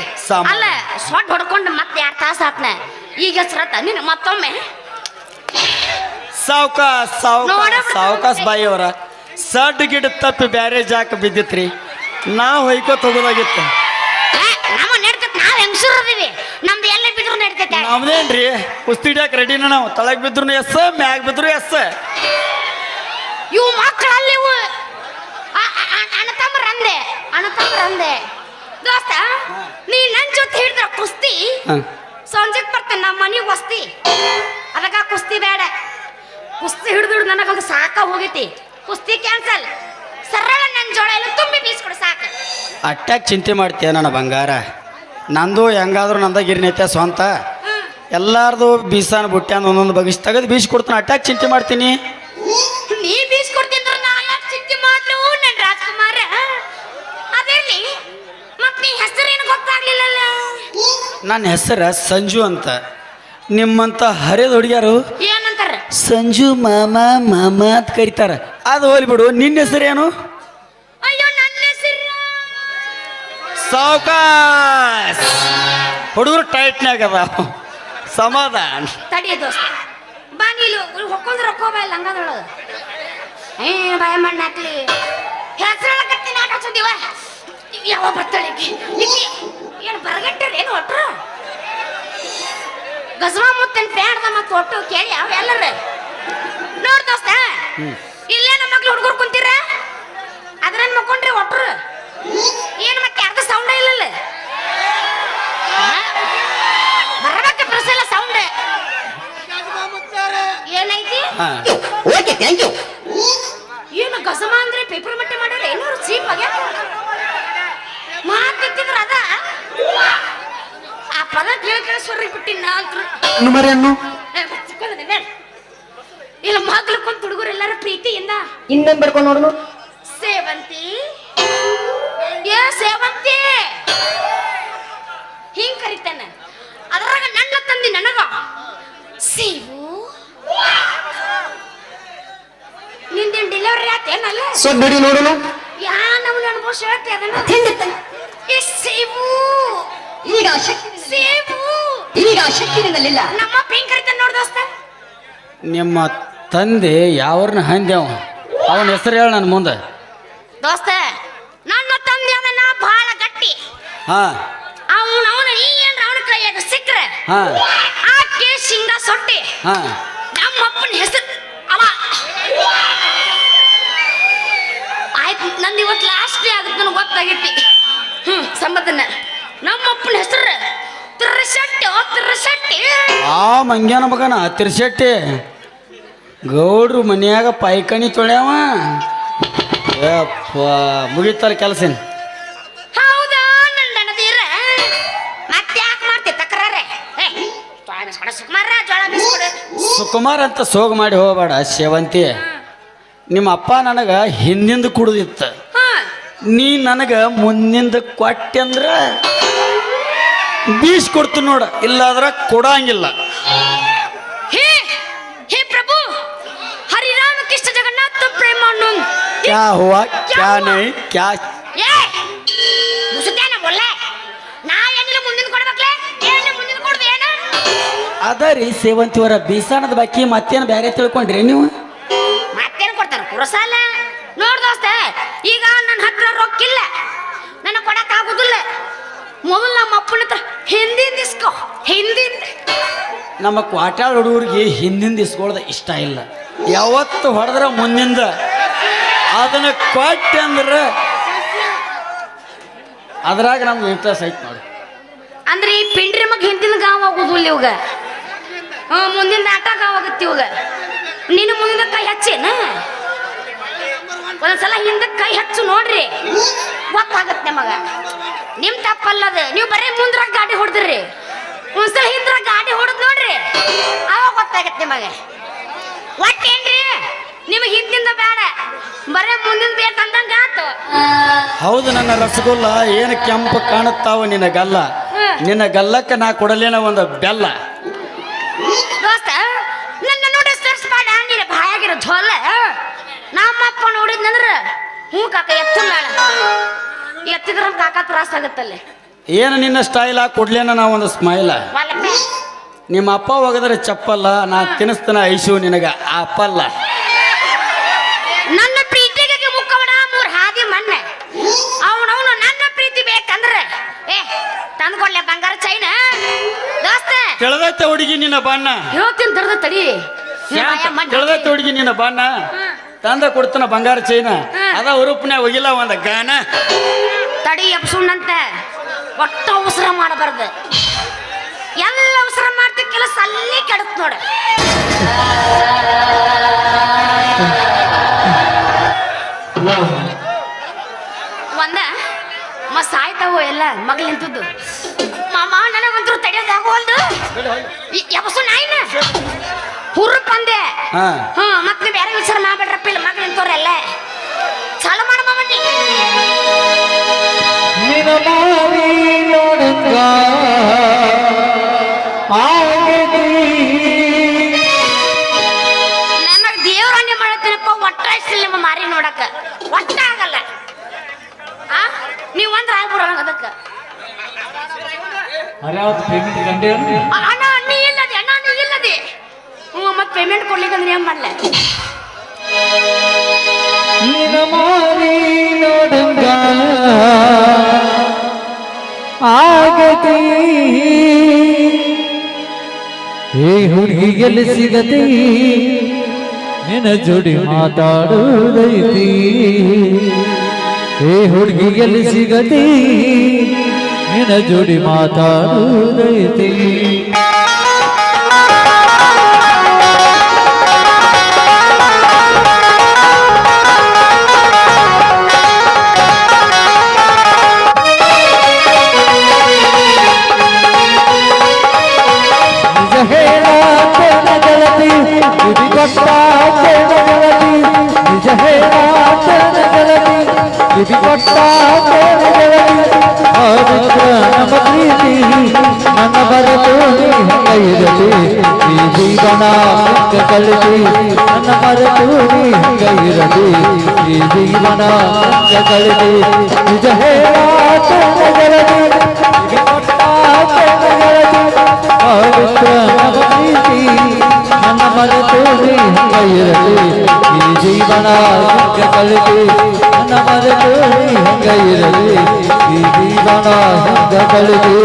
ಅಲ್ಲ ಸೊಡ್ ಹೊಡ್ಕೊಂಡು ಮತ್ತೆ 2 ತಾಸು ಆತ್ನ ಈಗ ಹೆಸರತ್ತ ನೀನು ಮತ್ತೊಮ್ಮೆ ಸಾವ್ಕಾಸ್ ಬಾಯಿ ಅವರ ಸಡ್ ಗಿಡ ತಪ್ಪಿ ಬ್ಯಾರೆ ಜಾಕ ಬಿದ್ದಿತ್ರಿ ನಾವು ಹೊಯ್ಕೋತ ಹೋಗೋದಾಗಿತ್ತು ನಮ್ಮ ನಡ್ತೈತಿ ನಾವ್ ಹೆಂಗಸರದೀವಿ ನಮ್ದು ಎಲ್ಲ ಬಿದ್ರು ನಡ್ತೈತೆ ನಮ್ದೇನ್ರಿ ಕುಸ್ತಿ ಹಿಡಿಯಕ್ಕೆ ರೆಡಿನ ನಾವು ತಳಗ್ ಬಿದ್ರು ಎಸ್ ಮ್ಯಾಗ್ ಬಿದ್ರು ಎಸ್ ಇವು ಮಕ್ಕಳಲ್ಲಿ ಇವು ಅಣ್ಣತಮ್ಮರಂದೆ ದೋಸ್ತ ನೀ ನನ್ ಜೊತೆ ಹಿಡಿದ್ರ ಕುಸ್ತಿ ಸಂಜೆಗೆ ಬರ್ತೇನೆ ನಮ್ಮ ಮನೆಗೆ ವಸ್ತಿ ಅದಕ್ಕ ಕುಸ್ತಿ ಬೇಡ ಕುಸ್ತಿ ಹಿಡಿದು ನನಗೊಂದು ಸಾಕ ಹೋಗೈತಿ ಕುಸ್ತಿ ಕ್ಯಾನ್ಸಲ್ ಸರಳ ನನ್ನ ಜೋಳ ಎಲ್ಲ ತುಂಬಿ ಬೀಸ್ಕೊಡು ಸಾಕು ಅಟ್ಯಾಕ್ ಚಿಂತೆ ಮಾಡ್ತೀಯ ನನ್ನ ಬಂಗಾರ ನಂದು ಹೆಂಗಾದ್ರು ನಂದ ಗಿರ್ನೈತೆ ಸ್ವಂತ ಎಲ್ಲಾರ್ದು ಬೀಸಾನ ಬುಟ್ಟ್ಯಾನ ಒಂದೊಂದು ಬಗ್ಗಿಸಿ ತೆಗೆದು ಬೀಸಿ ಕೊಡ್ತಾನೆ ಅಟ್ಯಾಕ್ ಚಿಂತೆ ಮಾಡ್ತೀನಿ ನೀ ಬೀಸ್ಕೊಡ್ತಿದ್ರ ನಾ ಯಾಕೆ ಚಿಂತೆ ಮಾಡ್ಲು ನನ್ನ ರಾಜ್ಕುಮಾರ ಅದಿರ್ಲಿ ಮತ್ ನೀ ಹೆಸರೇನು ಗೊತ್ತಾಗ್ಲಿಲ್ಲಲ್ಲ ನನ್ನ ಹೆಸರು ಸಂಜು ಅಂತ ನಿಮ್ಮಂತ ಹರಿದ ಹುಡುಗ್ಯಾರು ಏನಂತಾರ ಸಂಜು ಮಾಮ ಮಾಮ ಅಂತ ಕರೀತಾರ ಅದು ಹೋಲಿ ಬಿಡು ನಿನ್ನ ಹೆಸರೇನು ಅಯ್ಯೋ ನನ್ನ ಹೆಸರು ಸಾವ್ಕಾಸ್ ಹುಡುಗರು ಟೈಟ್ನಾಗ ಅದ ಸಮಾಧಾನ ತಡಿಯ ದೋಸ್ತ ಬಾ ನೀನು ಹೊಕ್ಕೊಂಡ್ರೆ ರೊಕ್ಕ ಬಾಯ್ ಲಂಗದೊಳಗ ಭಯ ಮಣ್ಣ ಹಾಕ್ಲಿ ಹೆಸರಳಕತ್ತಿ ನಾಟ ಹಚ್ಚದಿವ ಯಾವ ಬರ್ತಾಳೆ ಏನು ಬರಗಟ್ಟರಿ ಏನು ಒಟ್ರು ಗಜವಾ ಮುತ್ತನ್ ಪ್ಯಾಡ್ದ ಮತ್ತು ಒಟ್ಟು ಕೇಳಿ ಅವ ಎಲ್ಲರ ನೋಡ್ ದೋಸ್ತ ಇಲ್ಲೇ ನಮ್ಮ ಮಕ್ಳು ಹುಡುಗರು ಕುಂತೀರ ಅದ್ರನ್ ಮಕ್ಕೊಂಡ್ರಿ ಒಟ್ರು ಏನು ಮತ್ತೆ ಯಾರ್ದು ಸೌಂಡ ಇಲ್ಲಲ್ಲ ಬರ್ಬೇಕ ಪ್ರಸಲ್ಲ ಸೌಂಡ್ ಏನೈತಿ ಥ್ಯಾಂಕ್ ಯು. ಏನು ಗಸಮ ಅಂದ್ರೆ ಪೇಪರ್ ಮಟ್ಟೆ ಮಾಡ್ಯಾರ ಏನೋ ಚೀಪ್ ಆಗ್ಯಾರ ಮಾತಿತ್ತಿದ್ರ ಅದ ಆ ಪದ ಕೇಳ ಸ್ವರ್ರಿ ಬಿಟ್ಟಿನ ಅಂತ ಮರಿ ಅನ್ನು ಇಲ್ಲ ಮಗ್ಳು ಕೊಂತ ಹುಡುಗರು ಎಲ್ಲಾರ ಪ್ರೀತಿಯಿಂದ ಇನ್ನೇನ್ ಬರ್ಕೊಂಡು ನೋಡು. ಸೇವಂತಿ ಏ ಸೇವಂತಿ ಹಿಂಗ್ ಕರಿತಾನ ಅದ್ರಾಗ ನನ್ನ ತಂದಿ ನನಗ ಸೇವು ನಿಂದೇನ್ ಡೆಲಿವರಿ ಆತೇನಲ್ಲ ಸ್ವಲ್ಪ ಬಿಡಿ ನೋಡೋನು. ಯಾ ನಮ್ನ ಅನುಭವ ಹೇಳ್ತಿ ಅದನ್ನ ಏ ಸೇವು ಈಗ ಸೇವು ಶಕ್ತಿ ನಿನ್ನಲ್ಲಿಲ್ಲ. ನಮ್ಮ ಪಿಂಕ್ ಕರಿತಾನ ನೋಡ್ ದೋಸ್ತ. ನಿಮ್ಮ ತಂದೆ ಯಾವ್ರನ್ನ ಹಂದ್ಯಾವ ಅವನ ಹೆಸರು ಹೇಳ ನನ್ನ ಮುಂದೆ. ದೋಸ್ತ ನನ್ನ ತಂದೆ ಅದನ್ನ ಬಹಳ ಗಟ್ಟಿ. ಹಾ ಅವನ ನೀ ಏನ್ರ ಅವನ ಕೈಯಾಗ ಸಿಕ್ಕ್ರೆ ಹಾ ಆಕೆ ಶಿಂಗ ಸೊಟ್ಟಿ ಹಾ ನಮ್ಮ ಅಪ್ಪನ ಹೆಸರು ಅವ ಆಯ್ತು. ನಂದು ಇವತ್ತು ಲಾಸ್ಟ್ ಡೇ ಆಗುತ್ತೆ ನನಗೆ ಗೊತ್ತಾಗೈತಿ. ಸಂಬಂಧನ ನಮ್ಮ ಅಪ್ಪನ ಹೆಸರು ತಿರ್ಶೆಟ್ಟಿ. ತಿರ್ಶೆಟ್ಟಿ ಆ ಮಂಗ್ಯಾನ ಮಗನ ತಿರ್ಶೆಟ್ಟಿ ಗೌಡ್ರು ಮನ್ಯಾಗ ಪಾಯ್ಕಣಿ ತೊಳ್ಯಾವ. ಯಪ್ಪ ಮುಗಿತಲ್ಲ ಕೆಲಸ. ಹೌದಾ ನನ್ನದೀರ ಮತ್ತೆ ಯಾಕೆ ಮಾಡ್ತಿ ತಕರಾರೆ? ಸುಕುಮಾರ ಜೋಳ ಬೀಸ್ಕೊಡು. ಸುಕುಮಾರ್ ಅಂತ ಸೋಗ್ ಮಾಡಿ ಹೋಗಬೇಡ ಸೇವಂತಿ. ನಿಮ್ಮ ಅಪ್ಪ ನನಗೆ ಹಿಂದಿಂದ ಕುಡ್ದಿತ್ತು, ನೀ ನನಗೆ ಮುಂದಿಂದ ಕೊಟ್ಟೆ ಅಂದ್ರ ಬೀಸ್ ಕೊಡ್ತೀನಿ ನೋಡ, ಇಲ್ಲಾದ್ರ ಕೊಡಂಗಿಲ್ಲ. ಹೇ ಹೇ ಪ್ರಭು ಹರಿರಾಮ ಕೃಷ್ಣ ಜಗನ್ನಾಥ ಪ್ರೇಮಾನಂದ ಕ್ಯಾ ಹುವಾ ಕ್ಯಾ ನೈ ಕ್ಯಾ ಏ ಮುಸುತ್ತೇನ ಒಳ್ಳೆ ನಾ ಏನಿಲ್ಲ ಮುಂದಿನ ಕೊಡ್ಬೇಕ್ಲೆ ಏನು ಮುಂದಿನ ಕೊಡ್ದು ಏನ ಅದ ರೀ ಸೇವಂತಿವರ ಬೀಸಾಣದ ಬಾಕಿ ಮತ್ತೇನು ಬೇರೆ ತಿಳ್ಕೊಂಡ್ರಿ ನೀವು? ಮತ್ತೇನು ಕೊಡ್ತಾರ ಕುರಸಾಲ? ನೋಡ್ ದೋಸ್ತ ಈಗ ನನ್ನ ಹತ್ರ ರೊಕ್ಕಿಲ್ಲ, ನನ್ನ ಕೊಡಕ್ ಆಗುದಿಲ್ಲ. ಮೊದಲು ನಮ್ಮ ಅಪ್ಪನ ಹತ್ರ ಹಿಂದಿಂದ ಇಸ್ಕೋ. ಹಿಂದಿಂದ ನಮ್ಮ ಕ್ವಾಟ್ಯಾಳ ಹುಡುಗರಿಗೆ ಹಿಂದಿಂದ ಇಸ್ಕೊಳ್ದ ಇಷ್ಟ ಇಲ್ಲ. ಯಾವತ್ತು ಹೊಡೆದ್ರ ಮುಂದಿಂದ ಅದನ್ನ ಕೊಟ್ಟೆ ಅಂದ್ರೆ ಅದ್ರಾಗ ನಮ್ಗೆ ಇಂಟ್ರೆಸ್ಟ್ ಐತಿ ನೋಡಿ. ಅಂದ್ರೆ ಈ ಪಿಂಡ್ರಿ ಮಗ ಹಿಂದಿನ ಗಾವ್ ಆಗುದಿಲ್ಲ ಇವಾಗ, ಮುಂದಿನ ಆಟ ಗಾವ್ ಆಗತ್ತೆ ಇವಾಗ. ನೀನು ಮುಂದಿನ ಕೈ ಹಚ್ಚೇನ ಒಂದ್ಸಲ ಹಿಂದಕ್ಕೆ ಕೈ ಹಚ್ಚು ನೋಡ್ರಿ, ಗೊತ್ತಾಗತ್ತೆ ಮಗ. ನಿಮ್ ತಪ್ಪಲ್ಲದ, ನೀವು ಬರೀ ಮುಂದ್ರಾಗ ಗಾಡಿ ಹೊಡೆದ್ರಿ, ಒಂದ್ಸಲ ಹಿಂದ್ರಾಗ ಗಾಡಿ ಹೊಡೆದ್ ನೋಡ್ರಿ, ಅವಾಗ ಗೊತ್ತಾಗತ್ತೆ ನಿಮಗೆ. ಒಟ್ಟೇನ್ರಿ ನಿಮಗೆ ಹಿಂದಿಂದ ಬೇಡ, ಬರೇ ಮುಂದಿನ ಬೇಕಂದಂಗ ಆತು. ಹೌದು ನನ್ನ ರಸಗುಲ್ಲ, ಏನು ಕೆಂಪು ಕಾಣುತ್ತಾವ ನಿನ್ನ ಗಲ್ಲ. ನಿನ್ನ ಗಲ್ಲಕ್ಕೆ ನಾ ಕೊಡಲೇನ ಒಂದು ಬೆಲ್ಲ. ದೋಸ್ತ ನನ್ನ ನೋಡಿ ಸರ್ಚ್ ಮಾಡ, ನೀನು ಬಾಯಾಗಿರೋ ಝೋಲ. ನಮ್ಮಪ್ಪ ನೋಡಿದ್ನಂದ್ರ ಹ್ಞೂ ಕಾಕ ಎತ್ತ ಬೇಡ, ಎತ್ತಿದ್ರ ಕಾಕ ತ್ರಾಸ ಆಗತ್ತಲ್ಲಿ. ಏನು ನಿನ್ನ ಸ್ಟೈಲ ಕೊಡ್ಲೇನ ನಾ ಒಂದು ಸ್ಮೈಲ. ನಿಮ್ಮ ಅಪ್ಪ ಹೋಗದ್ರೆ ಚಪ್ಪಲ್ಲ, ನಾ ತಿನ್ನಿಸ್ತಾನ ಐಶು ನಿನಗ ಅಪ್ಪಲ್ಲ. ನನ್ನ ಪ್ರೀತಿಗೆ ಮುಖವಡ ಮೂರ್ ಹಾದಿ ಮಣ್ಣೆ. ಅವನವನು ನನ್ನ ಪ್ರೀತಿ ಬೇಕಂದ್ರೆ ಏ ತಂದ್ಕೊಡ್ಲೆ ಬಂಗಾರ ಚೈನ. ದೋಸ್ತ ಕೆಳದೈತೆ ಹುಡುಗಿ ನಿನ್ನ ಬಣ್ಣ, ಹೇಳ್ತೀನಿ ತರದ ತಡಿ. ಕೆಳದೈತೆ ಹುಡುಗಿ ನಿನ್ನ ಬಣ್ಣ, ತಂದ ಕೊಡ್ತಾನ ಬಂಗಾರ ಚೈನ. ಅದ ಉರುಪ್ನೆ ಹೋಗಿಲ್ಲ ಒಂದ ಗಾನ. ತಡಿ ಎಪ್ಸುಣ್ಣಂತೆ ಒಟ್ಟ ಅವಸರ ಮಾಡಬಾರ್ದು. ಎಲ್ಲ ಅವಸರ ಮಾಡ್ತ ಕೆಲಸ ಅಲ್ಲಿ ಕೆಡತ್ ನೋಡ. ಒಂದ ಸಾಯ್ತಾವು ಎಲ್ಲ ಮಗಳು ನಿಂತದ್ದು. ಮಾಮ ನನಗಂತೂ ತಡೆಯೋದಾಗೋಲ್ದು. ಎಬಸು ನಾಯಿನ ಹುರ್ರು ಬಂದೆ. ಮತ್ತೆ ಬೇರೆ ವಿಚಾರ ಮಾಡ್ಬೇಡ್ರಪ್ಪ, ಇಲ್ಲ ಮಗಳು ನಿಂತವ್ರೆಲ್ಲ ಚಾಲು ಮಾಡ ಮಾಮಣ್ಣಿ. ನನಗೆ ದೇವ್ರನ್ನೇ ಮಾಡತ್ತೀನಪ್ಪ, ಒಟ್ಟ ಇಷ್ಟಿಲ್ಲ ನಿಮ್ಮ ಮಾರಿ ನೋಡಕ ಒಟ್ಟ ಆಗಲ್ಲ. ನೀವು ಒಂದ್ರ ಆಗ್ಬಿಡೋಣ ಅದಕ್ಕೆ. ಅಣ್ಣ ನೀ ಇಲ್ಲದೆ, ಅಣ್ಣ ನೀ ಇಲ್ಲದೆ. ಮತ್ತೆ ಪೇಮೆಂಟ್ ಕೊಡ್ಲಿಕ್ಕೆ ಅಂದ್ರೆ ಏನ್ ಮಾಡ್ಲೆ? ಹೇ ಹುಡುಗಿ ಎಲ್ಲಿ ಸಿಗತಿ, ನಿನ್ನ ಜೋಡಿ ಮಾತಾಡುವುದೈತಿ. ಹೇ ಹುಡುಗಿ ಎಲ್ಲಿ ಸಿಗತಿ, ನಿನ್ನ ಜೋಡಿ ಮಾತಾಡುವುದೈತಿ. ಕೊಟ್ಟ ನಮ್ಮ ಪ್ರೀತಿ ನನ್ನ ಬರಲು ನೀ ಹೆಂಗ ಇರಲಿ ಈ ಜೀವನ ಮಿಕ್ಕ ಕಲಿತಿ ನನ್ನ ಮರೆತು ನೀ ಹೆಂಗ ಇರಲಿ ಈ ಜೀವನ ಮಿಕ್ಕ ಕಲಿತಿ ನಿಜ ಹೇಳತಿ ಕೊಟ್ಟ ಪವಿತ್ರ ನಮ್ಮ ಪ್ರೀತಿ ನನ್ನ ಮರೆತು ನೀ ಹೆಂಗ ಇರಲಿ ಈ ಜೀವನ ಮಿಕ್ಕ ಕಲಿತಿ ನನ್ನ ಮರೆತು ನೀ ಹೆಂಗ ಇರಲಿ ಈ ಜೀವನ ಹೆಂಗ ಕಲಿತಿ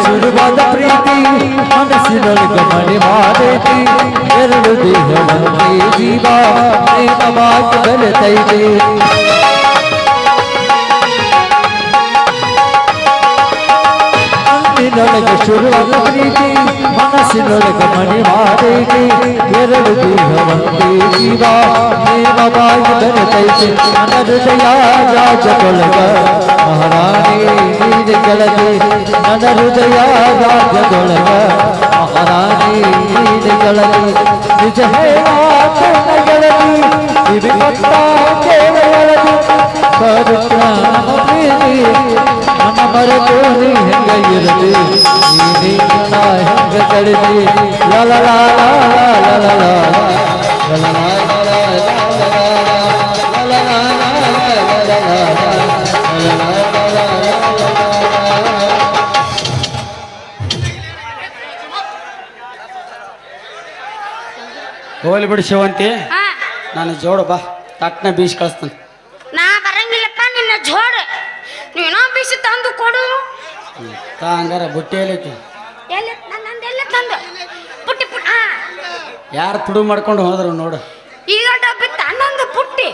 ಶುರುವಾದ ಪ್ರೀತಿ ಮನಸ್ಸಿನೊಳಗೆ ಮನೆ ಮಾಡೈತಿ ಎರಡು ದೇಹವಂತೆ ಜೀವ ಪ್ರೇಮವಾಗಿ ಬೆಳೆತೈತಿ ಮನಸ್ಸಿನೊಳಗೆ ಶುರುವಾದ ಪ್ರೀತಿ ಮನಸ್ಸಿನೊಳಗೆ ಮನೆ ಮಾಡೈತಿ ಎರಡು ದೇಹವಂತೆ ಜೀವ ಪ್ರೇಮವಾಗಿ ಬೆಳೆತೈತಿ ನನ್ನ ಹೃದಯ ರಾಜದೊಳಗ ಮಹಾರಾಣಿ ನೀನು ಗೆಳತಿ ನನ್ನ ಹೃದಯ ರಾಜ್ಯದೊಳಗ ಮಹಾರಾಣಿ ನೀನು ಗೆಳತಿ ನಿಜ ಗೆಳತಿ ಇದು ಕೊಟ್ಟ ಗೆಳತಿ ಪವಿತ್ರ ನಮ್ಮ ಪ್ರೀತಿ ನನ್ನ ಮರೆತು ನೀ ಹೆಂಗ ಇರಲಿ ಈ ನೀನ ಹೆಂಗ ಕಳಿತಿ ಲಲ ಲಲ ಲಲ ಲಲ ಹೋಲಿ ಬಿಡು ಶಿವಂತಿ ಹಾ ನಾನು ಜೋಡು ಬಾ ತಟ್ನ ಬೀಸ್ ಕಳಿಸ್ತಾನೆ ನಾ ಬರಂಗಿಲ್ಲಪ್ಪ ನಿನ್ನ ಜೋಡ ನೀನೋ ಬಿಸಿ ತಂದು ಕೊಡು ಹಂಗಾರ ಬುಟ್ಟಿ ಎಲ್ಲೈತಿ ಎಲ್ಲಿ ನಂದೆಲ್ಲ ತಂದು ಪುಟ್ಟಿ ಪುಟ್ಟ ಹಾ ಯಾರು ತುಡು ಮಾಡ್ಕೊಂಡು ಹೋದ್ರು ನೋಡು ಈಗ ಡಬ್ಬಿ ತನ್ನೊಂದು ಪುಟ್ಟಿ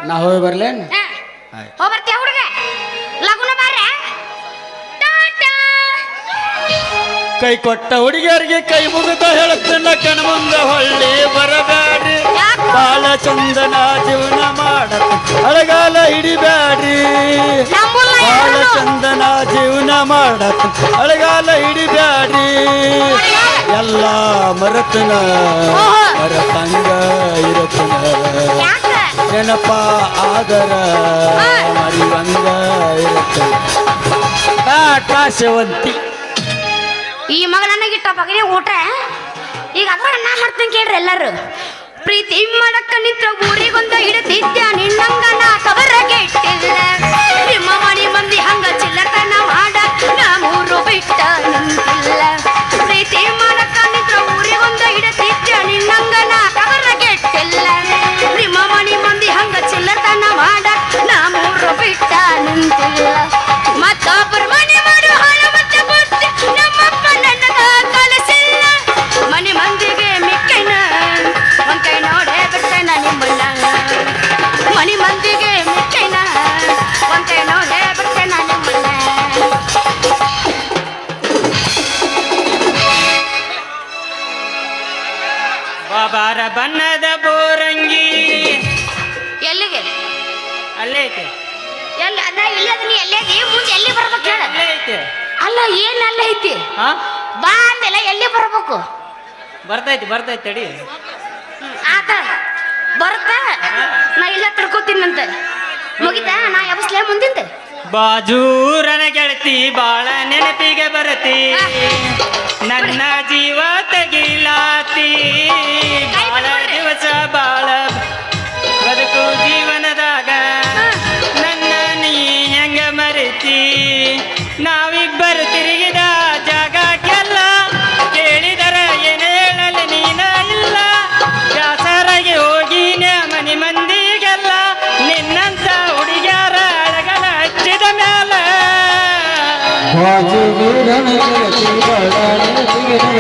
ನಾ ಹೋಗಿ ಬರ್ಲೇನು ಹೋಗ್ಬರ್ತೀಯ ಹುಡುಗ ಲಗುನ ಬಾರ ಕೈ ಕೊಟ್ಟ ಹುಡುಗಿಯರಿಗೆ ಕೈ ಮುಗಿದ ಹೇಳುತ್ತಿಲ್ಲ ಕಣ್ಮುಂದ ಹೊಳ್ಳಿ ಬರಬ್ಯಾಡ್ರಿ ಬಾಳ ಚಂದನ ಜೀವನ ಮಾಡತ್ತ ಅಳಗಾಲ ಹಿಡಿಬ್ಯಾಡ್ರಿ ಬಾಳ ಚಂದನ ಜೀವನ ಮಾಡತ್ತ ಅಳಗಾಲ ಹಿಡಿಬ್ಯಾಡ್ರಿ ಎಲ್ಲ ಮರತನ ಮರತಂಗ ಇರತನ ನೆನಪ ಆದರ ಮರಿವಂಗ ಇರತನ ಕಾಶವಂತಿ ಈ ಮಗ ನನಗಿಟ್ಟ ಬಗನೆ ಊಟ ಈಗ ಅದ್ರ ನಾ ಮಾಡ್ತೀನಿ ಕೇಳ್ರಿ ಎಲ್ಲರೂ ಪ್ರೀತಿ ಮಾಡಕ್ಕ ನಿಂತ್ರ ಊರಿಗೊಂದ ಹಿಡತಿದ್ಯ ನಿನ್ನಂಗ ನಾ ಕಬರಗೆ ಇಟ್ಟಿಲ್ಲ ನಿಮ್ಮ ಮಣಿ ಮಂದಿ ಹಂಗ ಚಿಲ್ಲತನ ಮಾಡಕ್ ನಾ ಮೂರು ಬಿಟ್ಟ ನಿಂತಿಲ್ಲ ಪ್ರೀತಿ ಮಾಡಕ್ಕ ನಿಂತ್ರ ಊರಿಗೊಂದ ಹಿಡತಿದ್ಯ ನಿನ್ನಂಗ ನಾ ಕಬರಗೆ ಇಟ್ಟಿಲ್ಲ ನಿಮ್ಮ ಮಣಿ ಮಂದಿ ಹಂಗ ಚಿಲ್ಲತನ ಮಾಡಕ್ ನಾ ಮೂರು ಬಿಟ್ಟ ನಿಂತಿಲ್ಲ ಮತ್ತೊಬ್ಬರ ಮನೆ ಮಾಡು ಹಾಳು ಮತ್ತೆ ಬುದ್ಧಿ ನಮ್ಮಪ್ಪ ನನಗ ಕಲಿಸಿಲ್ಲ ಮನೆ ಮಂದಿಗೆ ಮಿಕ್ಕೈನ ಒಂದ್ ಕೈ ನೋಡೇ ಬಿಟ್ಟೈನ ನಿಮ್ಮನ್ನ ಮನೆ ಮಂದಿಗೆ ಮಿಕ್ಕೈನ ಒಂದ್ ಕೈ ನೋಡೇ ಬಿಟ್ಟೈನ ನಿಮ್ಮನ್ನ ಬಾಬಾರ ಬಣ್ಣದ ಬೋರಂಗಿ ಎಲ್ಲಿಗೆ ಅಲ್ಲೇ ಐತೆ ಎಲ್ಲಿ ಅದ ಇಲ್ಲದ ಎಲ್ಲೇದಿ ಮುಂದೆ ಎಲ್ಲಿ ಬರ್ಬೇಕು ಹೇಳ ಅಲ್ಲೇ ಐತೆ ಅಲ್ಲ ಏನ್ ಅಲ್ಲ ಐತಿ ಹಾ ಬಾ ಅಂದೆಲ್ಲ ಎಲ್ಲಿ ಬರ್ಬೇಕು ಬರ್ತೈತಿ ಬರ್ತೈತಿ ತಡಿ ಆತ ಬರುತ್ತಾ ನಾ ಇಲ್ಲ ತಿಳ್ಕೊತೀನಂತೆ ಮುಗಿತಾ ನಾ ಎಬ್ಸ್ಲೇ ಮುಂದಿಂದೆ ಬಾಜೂರನ ಗೆಳತಿ ಬಾಳ ನೆನಪಿಗೆ ಬರತಿ ನನ್ನ ಜೀವ ತೆಗಿಲಾತಿ ಬಾಳ ದಿವಸ ಬಾಳ ಬದುಕು ಜೀವನದಾಗ ನನ್ನ ನೀ ಹೆಂಗ ಮರೆತಿ ನಾವಿಬ್ಬರು ತಿರುಗಿದ ಜಾಗಕ್ಕೆಲ್ಲ ಕೇಳಿದರ ಏನ್ ಹೇಳಲಿ ನೀನ ಇಲ್ಲ ಜಾಸರಾಗಿ ಹೋಗಿನ ಮನಿ ಮಂದಿಗೆಲ್ಲ ನಿನ್ನಂತ ಹುಡುಗ್ಯಾರ ಅಳಗಲ ಹಚ್ಚಿದ ಮ್ಯಾಲ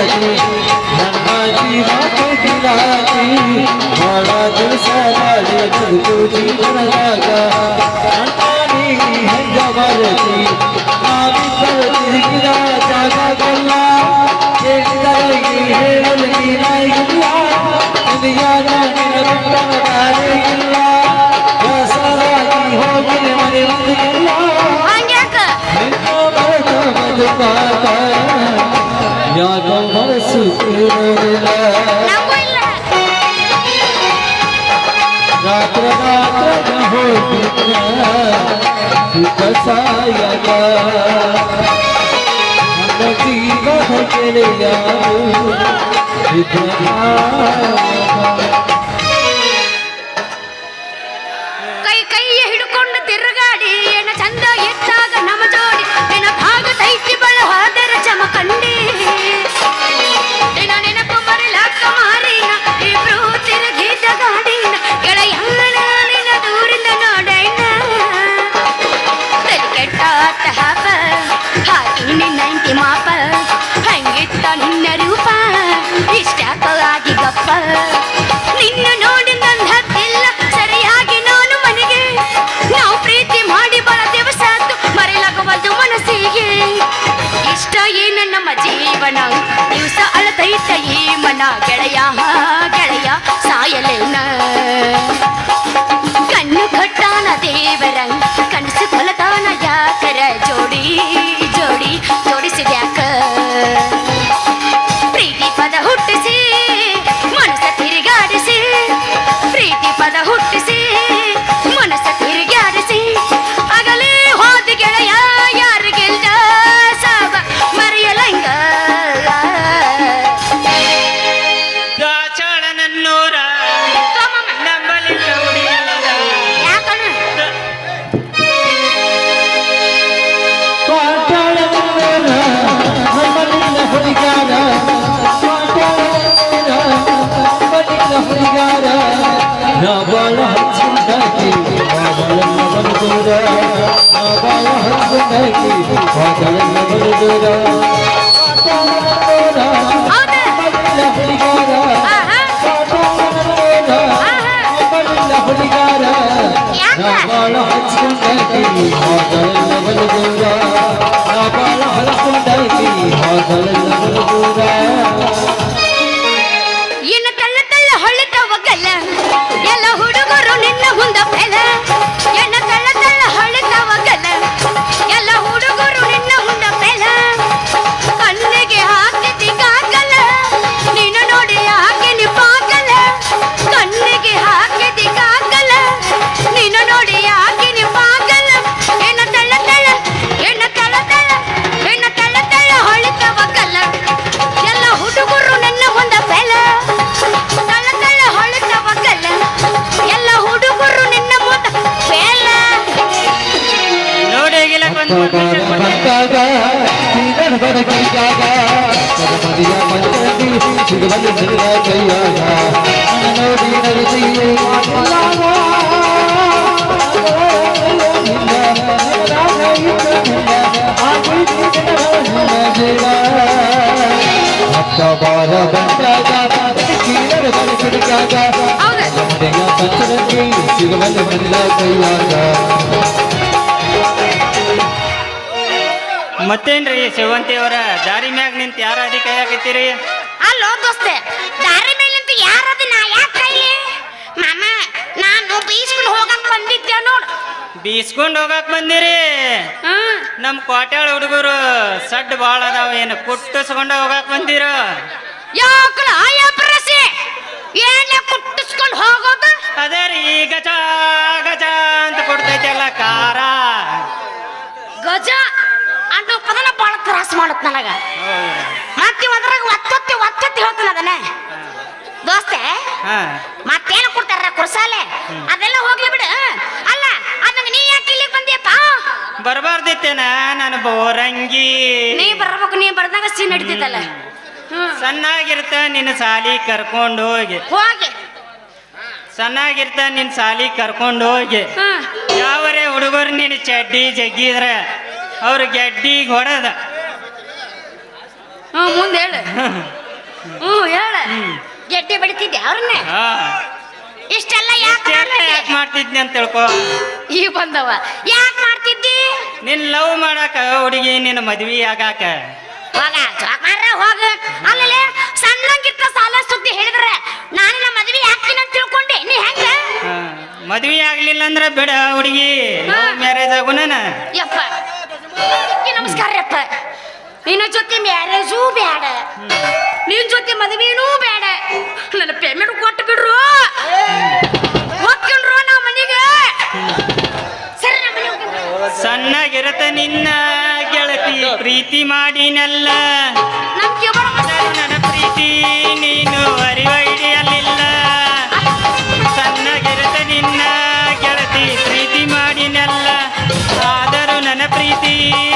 ಬರತಿ ನನ್ನ ಜೀವ ಗೆಳತಿ ಬಹಳ ದಿವಸ ಬಾಳಿ ಬದುಕು ಜೀವನದಾಗ ನೀ ಹೆಂಗ ಬರತಿ ನಾವಿಬ್ಬರು ತಿರುಗಿದ ಜಾಗಗಲ್ಲ ಕೇಳಿದವರಿಗೆ ಹೇಳಲು ನೀನಾಗಿಲ್ಲ ನಿನಗಾಗ ನಿನ್ನ ಬಿಟ್ಟನ ದಾರಿ ಇಲ್ಲ ಹೊಸದಾಗಿ ಹೋಗಿಲೆ ಮನೆ ಬಂದಿಲ್ಲ ಹಂಗ್ಯಾಕ ನಿನ್ನ ಮರೆತ ಬದುಕಾಗ ಯಾಕ ಮನಸ್ಸು ಕೇಳೋದಿಲ್ಲ ನಂಗೂ ಇಲ್ಲ ರಾತ್ರ ರಾತ್ರ ಹೋಗಿದ್ದ ಸುಖ ಸಾಯಕ ನನ್ನ ಜೀವನ ಗೆಳೆಯ ಕೈಯ ಹಿಡ್ಕೊಂಡು ತಿರುಗಾಡಿ ಏನ ಚಂದ ಎತ್ತಾಗ ನಮ್ಮ ಜೋಡಿ ನಿನ ಭಾಗ ತೈತಿ ಬಳಹಾದರ ಚಮಕಂಡಿ ನಿನ ನೆನಪು ಮರಿಲಾಕ ಮಾರಿನ ಇಬ್ರು ತಿರುಗಿದ ಗಾಡಿನ ಗೆಳೆಯಂಗನ ನಿನ ದೂರಿಂದ ನೋಡೈನ ತಲೆ ಕೆಟ್ಟ ಹಾಪ ಹಾಕಿ ನಿನ್ನಂತಿ ಮಾಪ ಹಂಗಿತ್ತ ನಿನ್ನ ರೂಪ ಇಷ್ಟಾಕ ಆಗಿ ಗಪ್ಪ ನಿನ್ನ ನೋಡಿ ನನ್ನ ಹತ್ತಿಲ್ಲ ಸರಿಯಾಗಿ ನಾನು ಮನೆಗೆ ನಾವು ಪ್ರೀತಿ ಮಾಡಿ ಬಳ ದಿವಸ ಮರೆಯಲಾಗವಲ್ದು ಮನಸ್ಸಿಗೆ ಇಷ್ಟ ಏನ ನಮ್ಮ ಜೀವನ ದಿವಸ ಅಳತೈತ ಈ ಮನ ಗೆಳೆಯ ಗೆಳೆಯ ಸಾಯಲೇನ ಕಣ್ಣು ಕಟ್ಟಾನ ದೇವರ ಕನಸು ಕೊಲತಾನ ಯಾಕರ ಜೋಡಿ ಜೋಡಿ ಜೋಡಿಸಿದ್ಯಾಕ ಪ್ರೀತಿ ಪದ ಹುಟ್ಟಿಸಿ ಮನಸ್ಸ ತಿರುಗಾಡಿಸಿ ಪ್ರೀತಿ ಪದ ಹುಟ್ಟಿಸಿ ಮನಸ್ಸ ತಿರುಗಾಡಿಸಿ ಆಗಲೇ ಹೋದ ಗೆಳೆಯ ಯಾರಿಗೆಲ್ಲ ಸಾವ ಮರೆಯಲಂಗ ದಾಚಾಳನನ್ನೂರ ನಂಬಲಿ ಗೌಡಿಯಲ್ಲ. ಯಾಕಣ್ಣ ಹುಡುಗಾರ ಹುಡುಗಾರ ಬಾಳ ಹಚ್ಚಿಂದಾಗಿ ಬಾಳನ್ನ ಬರುದೂರ ಬಾಳ ಹಚ್ಚಿಂದಾಗಿ ಬಾಳನ್ನ ಬರುದೂರ ಹುಡುಗಾರ ಹುಡುಗಾರ ಬಾಳ ಹಚ್ಚಿಂದಾಗಿ ಬಾಳನ್ನ ಬರುದೂರ ಬಾಳ ಹಚ್ಚಿಂದಾಗಿ ಬಾಳನ್ನ ಬರುದೂರ ಇನ್ನ ತಳ್ಳ ತಳ್ಳ ಹೊಳಿತವಗಲ್ಲ ಎಲ್ಲ ಹುಡುಗರು ನಿನ್ನ ಮುಂದ ಬೆಲ ಎನ್ನ ತಳ್ಳ ತಳ್ಳ ಹೊಳಿತವಗಲ್ಲ ಎಲ್ಲ ಹುಡುಗರು ನಿನ್ನ ಮುಂದ ಬೆಲ ಕಣ್ಣಿಗೆ ಹಾಕಿತಿ ಕಾಗಲ್ಲ ನೀನು ನೋಡಿ ಹಾಕಿ ನಿಪಾಗಲ್ಲ ಕಣ್ಣಿಗೆ ಹಾಕಿತಿ ಕಾಗಲ್ಲ ನೀನು ನೋಡಿ ಹಾಕಿ ನಿಪಾಗಲ್ಲ ಎನ್ನ ತಳ್ಳ ತಳ್ಳ ಎನ್ನ ತಳ್ಳ ತಳ್ಳ ಎನ್ನ ತಳ್ಳ ತಳ್ಳ ಹೊಳಿತವಗಲ್ಲ ಎಲ್ಲ ಹುಡುಗರು ನನ್ನ ಮುಂದ ಬೆಲ ತಳ್ಳ ತಳ್ಳ ಹೊಳಿತವಗಲ್ಲ ಎಲ್ಲ ಹುಡುಗರು ನಿನ್ನ ಮುಂದ ಬೆಲ ನೋಡಿ ಹೋಗಿಲ್ಲಕ್ ಒಂದು ಬಂದಾಗ ನೀನು ಬರಗಿದಾಗ ಮದಿಯ ಮಂದಿ ಸಿಗಬಲ್ಲ ಸಿಗದ ಕೈಯಾಗ ನೋಡಿ ನರಸಿಯೇ ಬಾರ ಬಂದಾಗ ಕೀಳರ ಬರಗಿದಾಗ ಮನೆಯ ಪಂಚರಂಗಿ ಸಿಗಬಲ್ಲ ಮದಿಯ ಕೈಯಾಗ ಮತ್ತೇನ್ರಿ ಶಿವಂತಿ ಅವರ ದಾರಿ ಮ್ಯಾಗ ನಿಂತ ಯಾರ ಅದಿ ಕೈ ಹಾಕತ್ತೀರಿ? ಅಲ್ಲೋ ದೋಸ್ತೆ ದಾರಿ ಮೇಲಿಂತ ಯಾರದು ನಾ ಯಾಕೆ ಕೈಲಿ ಮಾಮ ನಾನು ಬೀಸ್ಕೊಂಡು ಹೋಗಕ್ ಬಂದಿದ್ದೆ ನೋಡು ಬೀಸ್ಕೊಂಡ್ ಹೋಗಾಕ್ ಬಂದಿರಿ. ನಮ್ ಕೋಟ್ಯಾಳ ಹುಡುಗರು ಸಡ್ ಬಾಳ ಅದಾವ, ಏನು ಕುಟ್ಟಿಸ್ಕೊಂಡ ಹೋಗಾಕ್ ಬಂದಿರ? ಯಾಕಳ ಆಯಪ್ರಸಿ ಏನೇ ಕುಟ್ಟಿಸ್ಕೊಂಡು ಹೋಗೋದು ಅದೇ ರೀ ಗಜ ಗಜ ಅಂತ ಕೊಡ್ತೈತೆಲ್ಲ ಕಾರ. ಗಜ ಅನ್ನೋ ಪದನ ಬಾಳ ತ್ರಾಸ ಮಾಡತ್ ನನಗ. ಮತ್ತೆ ಅದ್ರಾಗ ಒತ್ತೊತ್ತಿ ಹೇಳ್ತಾನ ಅದನ್ನ ದೋಸ್ತೆ. ಮತ್ತೇನು ಕೊಡ್ತಾರ ಕುರ್ಸಾಲೆ ಅದೆಲ್ಲ ಹೋಗ್ಲಿ ಬಿಡು. ಅಲ್ಲ ಅದಂಗ ನೀ ಯಾಕೆ ಇಲ್ಲಿಗೆ ಬಂದಿಯಪ್ಪ? ಬರಬಾರ್ದಿತ್ತೇನ ನಾನು ಬೋರಂಗಿ. ನೀ ಬರ್ಬೇಕು, ನೀ ಬರ್ದಾಗ ಸೀನ್ ನಡೀತಿದ್ದಲ್ಲ. ಸಣ್ಣಾಗಿರ್ತ ನಿನ್ನ ಸಾಲಿ ಕರ್ಕೊಂಡು ಹೋಗಿ ಸಣ್ಣಾಗಿರ್ತ ನಿನ್ನ ಸಾಲಿ ಕರ್ಕೊಂಡು ಹೋಗಿ ಯಾವರೇ ಹುಡುಗರು ನಿನ್ನ ಚಡ್ಡಿ ಜಗ್ಗಿದ್ರ ಅವ್ರ ಗೆಡ್ಡಿಗೆ ಹೊಡೆದ ಮುಂದೆ ಹೇಳು. ಹೇಳ. ಗೆಡ್ಡೆ ಬಡಿತಿದ್ದೆ ಅವ್ರನ್ನ. ಇಷ್ಟೆಲ್ಲ ಯಾಕೆ ಮಾಡ್ತಿದ್ನಿ ಅಂತ ತಿಳ್ಕೊ. ಈಗ ಬಂದವ ಯಾಕೆ ಮಾಡ್ತಿದ್ದಿ? ನಿನ್ ಲವ್ ಮಾಡಾಕ ಹುಡುಗಿ ನಿನ್ನ ಮದ್ವಿ ಆಗಾಕ. ಹೋಗ ಅಲ್ಲೇ ಸಣ್ಣಂಗಿತ್ತ ಸಾಲ ಸುದ್ದಿ ಹೇಳಿದ್ರೆ ನಾನಿನ ಮದ್ವಿ ಹಾಕ್ತೀನಿ ಅಂತ ತಿಳ್ಕೊಂಡೆ. ನೀ ಹೆಂಗ ಮದ್ವಿ ಆಗ್ಲಿಲ್ಲ ಅಂದ್ರ ಬಿಡ ಹುಡುಗಿ, ಮ್ಯಾರೇಜ್ ಆಗುನ. ಯಪ್ಪ ನಮಸ್ಕಾರ ಯಪ್ಪ. ನಿನ್ನ ಜೊತೆ ಮ್ಯಾರೇಜೂ ಬೇಡ, ನಿನ್ ಜೊತೆ ಮದ್ವಿನೂ ಬೇಡ. ನನ್ನ ಪೇಮೆಂಟ್ ಕೊಟ್ಟು ಬಿಡ್ರು, ಹೋಗ್ಕೊಂಡ್ರು ನಾ ಮನೆಗೆ. ಸರಿ ನಮ್ಮ ಮನೆಗೆ ಸಣ್ಣಗಿರತ ನಿನ್ನ ಗೆಳತಿ ಪ್ರೀತಿ ಮಾಡಿನಲ್ಲ. ನನ್ನ ಪ್ರೀತಿ ನೀನು ಅರಿವ ಹಿಡಿಯಲಿಲ್ಲ. ಸಣ್ಣಗಿರತ ನಿನ್ನ ಗೆಳತಿ ಪ್ರೀತಿ ಮಾಡಿನಲ್ಲ, ಆದರೂ ನನ್ನ ಪ್ರೀತಿ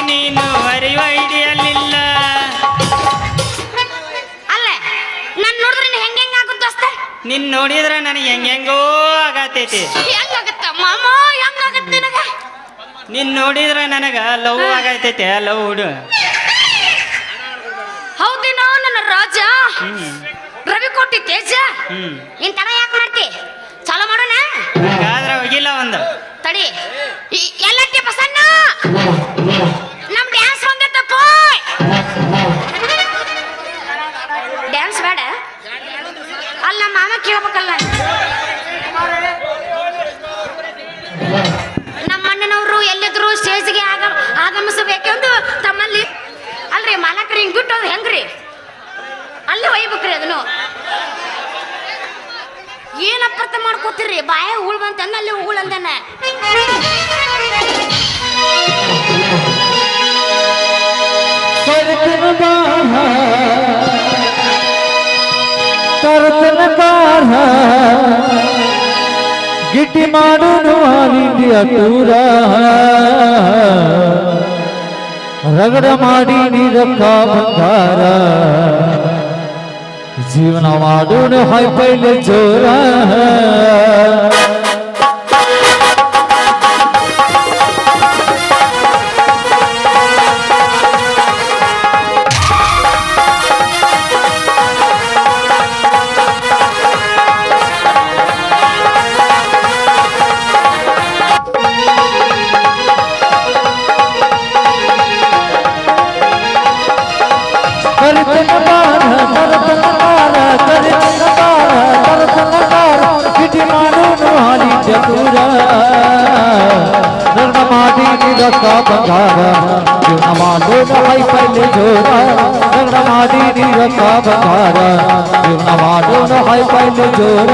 ನೀನು ಅರಿವ ಹಿಡಿಯಲಿಲ್ಲ. ಅಲ್ಲ ನಾನು ನೋಡಿದ್ರೆ ಹೆಂಗ್ ಆಗುತ್ತ? ನಿನ್ ನೋಡಿದ್ರ ನನಗೆ ಹೆಂಗೋ ಆಗತೈತಿ. ಹೆಂಗಾಗತ್ತ ಮಾಮ? ಹೆಂಗಾಗತ್ತ ನಿನಗ? ನಿನ್ ನೋಡಿದ್ರ ನನಗ ಲವ್ ಆಗತೈತೆ. ಲವ್ ಹುಡು ಹೌದೇನೋ ನನ್ನ ರಾಜ ರವಿ ಕೋಟಿ ತೇಜ. ನೀನ್ ತಡ ಯಾಕೆ ಮಾಡ್ತಿ? ಚಾಲೋ ಮಾಡೋಣ. ಆದ್ರ ಹೋಗಿಲ್ಲ ಒಂದು ತಡಿ. ಎಲ್ಲಕ್ಕೆ ಬಸಣ್ಣ ನಮ್ ಡ್ಯಾನ್ಸ್ ಒಂದೇ ತಪ್ಪು. ಡ್ಯಾನ್ಸ್ ಬೇಡ ಅಲ್ಲ ಮಾಮ ಕೇಳ್ಬೇಕಲ್ಲ. ನಮ್ಮ ಅಣ್ಣನವರು ಎಲ್ಲಿದ್ರು ಸ್ಟೇಜ್ಗೆ ಆಗಮಿಸಬೇಕೆಂದು ತಮ್ಮಲ್ಲಿ. ಅಲ್ರಿ ಮಾಲಕರು ಹಿಂಗ್ ಬಿಟ್ಟು ಅದು ಹೆಂಗ್ರಿ? ಅಲ್ಲಿ ಒಯ್ಬೇಕ್ರಿ ಅದನ್ನು. ಏನ್ ಅಪ್ರತ ಮಾಡ್ಕೋತೀರಿ? ಬಾಯ ಹೂಳ್ ಬಂತಂದ ಅಲ್ಲಿ ಹೂಳ್ ಅಂದನ. ಗಿಟ್ಟಿ ಮಾಡೋನು ಅಟೂರ ರಗಡ ಮಾಡಿ ನೀರಕ್ಕ ಬಂಗಾರ ಜೀವನ ಮಾಡೋನು ಹೈಪೈಲೆ ಜೋರ. ಬಂಗಾರ ಜೀವನ ಮಾಡೋನು ಹೈಪೈಲೆ ಜೋರ ರಗಡ ಮಾಡಿ ನೀರಕ್ಕ ಬಂಗಾರ ಜೀವನ ಮಾಡೋನು ಹೈಪೈಲೆ ಜೋರ.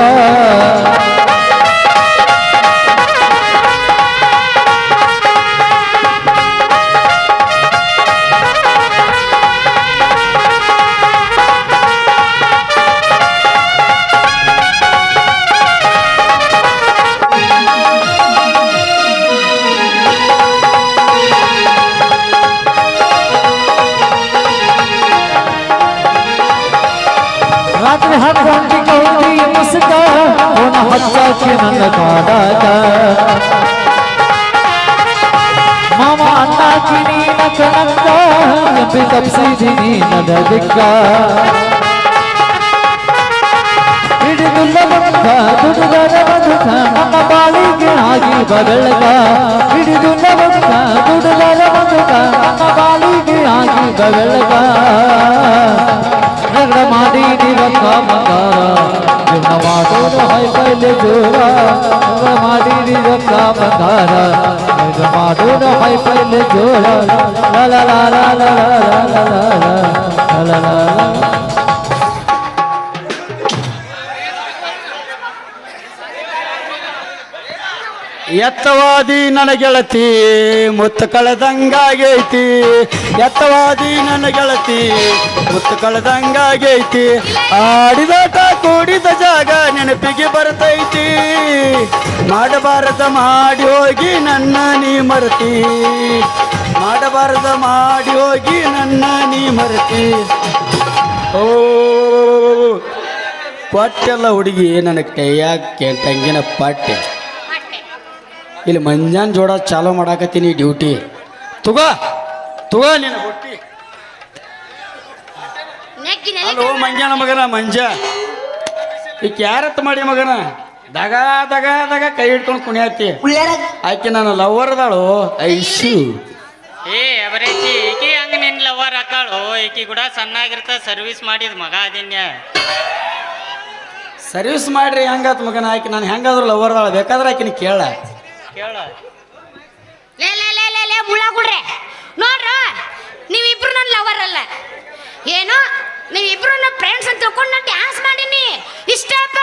ರಾತ್ರಿ 10 ಗಂಟೆಗೆ ಹೋಗಿ ಮುಸುಕ ಅವನ ಹಚ್ಚಾಕಿ ನನ್ನ ಕಾಡಾಗ ಮಾಮ ಅಣ್ಣಾಕಿ ನೀನ ಕನಕ ನಂಬಿ ತಪ್ಸಿದೀನಿ ನದ ದಿಕ್ಕ ಹಿಡಿದುಲ್ಲ ಬಂದ ದುಡುಗರ ಬದುಕ ನನ್ನ ಬಾಳಿಗೆ ಆಗಿ ಬಗಳಗ ಹಿಡಿದುಲ್ಲ ಬಂದ ದುಡುಗರ ಬದುಕ ನನ್ನ ಬಾಳಿಗೆ ಆಗಿ ಬಗಳಗ ರಗಡ ಮಾಡಿ ನೀರಕ್ಕ ಬಂಗಾರ ಜೀವನ ಮಾಡೋನು ಹೈಪೈಲೆ ಜೋರ ರಗಡ ಮಾಡಿ ನೀರಕ್ಕ ಬಂಗಾರ ಜೀವನ ಮಾಡೋನು ಹೈಪೈಲೆ ಜೋರ. ಲ ಲ ಲ ಲ ಲ ಲ ಲ ಲ ಲ ಲ. ಎತ್ತವಾದಿ ನನ್ನ ಗೆಳತಿ ಮುತ್ತು ಕಳೆದಂಗಾಗೈತಿ. ಎತ್ತವಾದಿ ನನ್ನ ಗೆಳತಿ ಮುತ್ತು ಕಳೆದಂಗಾಗೈತಿ. ಆಡಿದಾಟ ಕೂಡಿದ ಜಾಗ ನೆನಪಿಗೆ ಬರ್ತೈತಿ. ಮಾಡಬಾರದ ಮಾಡಿ ಹೋಗಿ ನನ್ನ ನೀ ಮರ್ತಿ. ಮಾಡಬಾರದ ಮಾಡಿ ಹೋಗಿ ನನ್ನ ನೀ ಮರ್ತಿ. ಓ ಕೊಟ್ಟೆಲ್ಲ ಹುಡುಗಿ ನನ್ನ ಕೈಯಾಗ ತಂಗಿನ ಪಟ್ಟೆ. ಇಲ್ಲಿ ಮಂಜಾನ್ ಜೋಡ ಚಾಲೋ ಮಾಡಾಕತ್ತೀನಿ ಡ್ಯೂಟಿ. ತುಗ ತುಗ ನೀನು ಬುಟ್ಟಿ ನೆಕ್ಕಿ ಅಲ್ಲೋ ಮಂಜಾನ ಮಗನ ಮಂಜ ಈಗ ಯಾರತ್ತ ಮಾಡಿ ಮಗನ ದಗ ದಗ ದಗ ಕೈ ಹಿಡ್ಕೊಂಡು ಕುಣಿಯತ್ತಿ ಆಕೆ ನನ್ನ ಲವರ್ ಅದಾಳು ಐಶು. ಏ ಅವರೇಜಿ ಈಕಿ ಹಂಗ ನಿನ್ ಲವರ್ ಹಾಕಾಳು ಈಕಿ ಕೂಡ ಸಣ್ಣಾಗಿರ್ತ ಸರ್ವಿಸ್ ಮಾಡಿದ ಮಗ ಅದಿನ್ಯ ಸರ್ವಿಸ್ ಮಾಡ್ರಿ ಹೆಂಗಾತ್ ಮಗನ ಆಕೆ ನಾನು ಹೆಂಗಾದ್ರು ಲವರ್ ಅದಾಳ ಬೇಕಾದ್ರೆ ಆಕಿನ ಕೇಳ ಕೇಳ ಲೇ ಮುಳ್ಳ ಕೊಡ್ರೆ ನೋಡ್ರ ನೀವಿಬ್ರು ನನ್ನ ಲವರ್ ಅಲ್ಲ ಏನೋ ನೀವಿಬ್ರು ನನ್ನ ಫ್ರೆಂಡ್ಸ್ ಅಂತ ತಿಳ್ಕೊಂಡು ನಾನು ಡ್ಯಾನ್ಸ್ ಮಾಡೀನಿ ಇಷ್ಟಪ್ಪ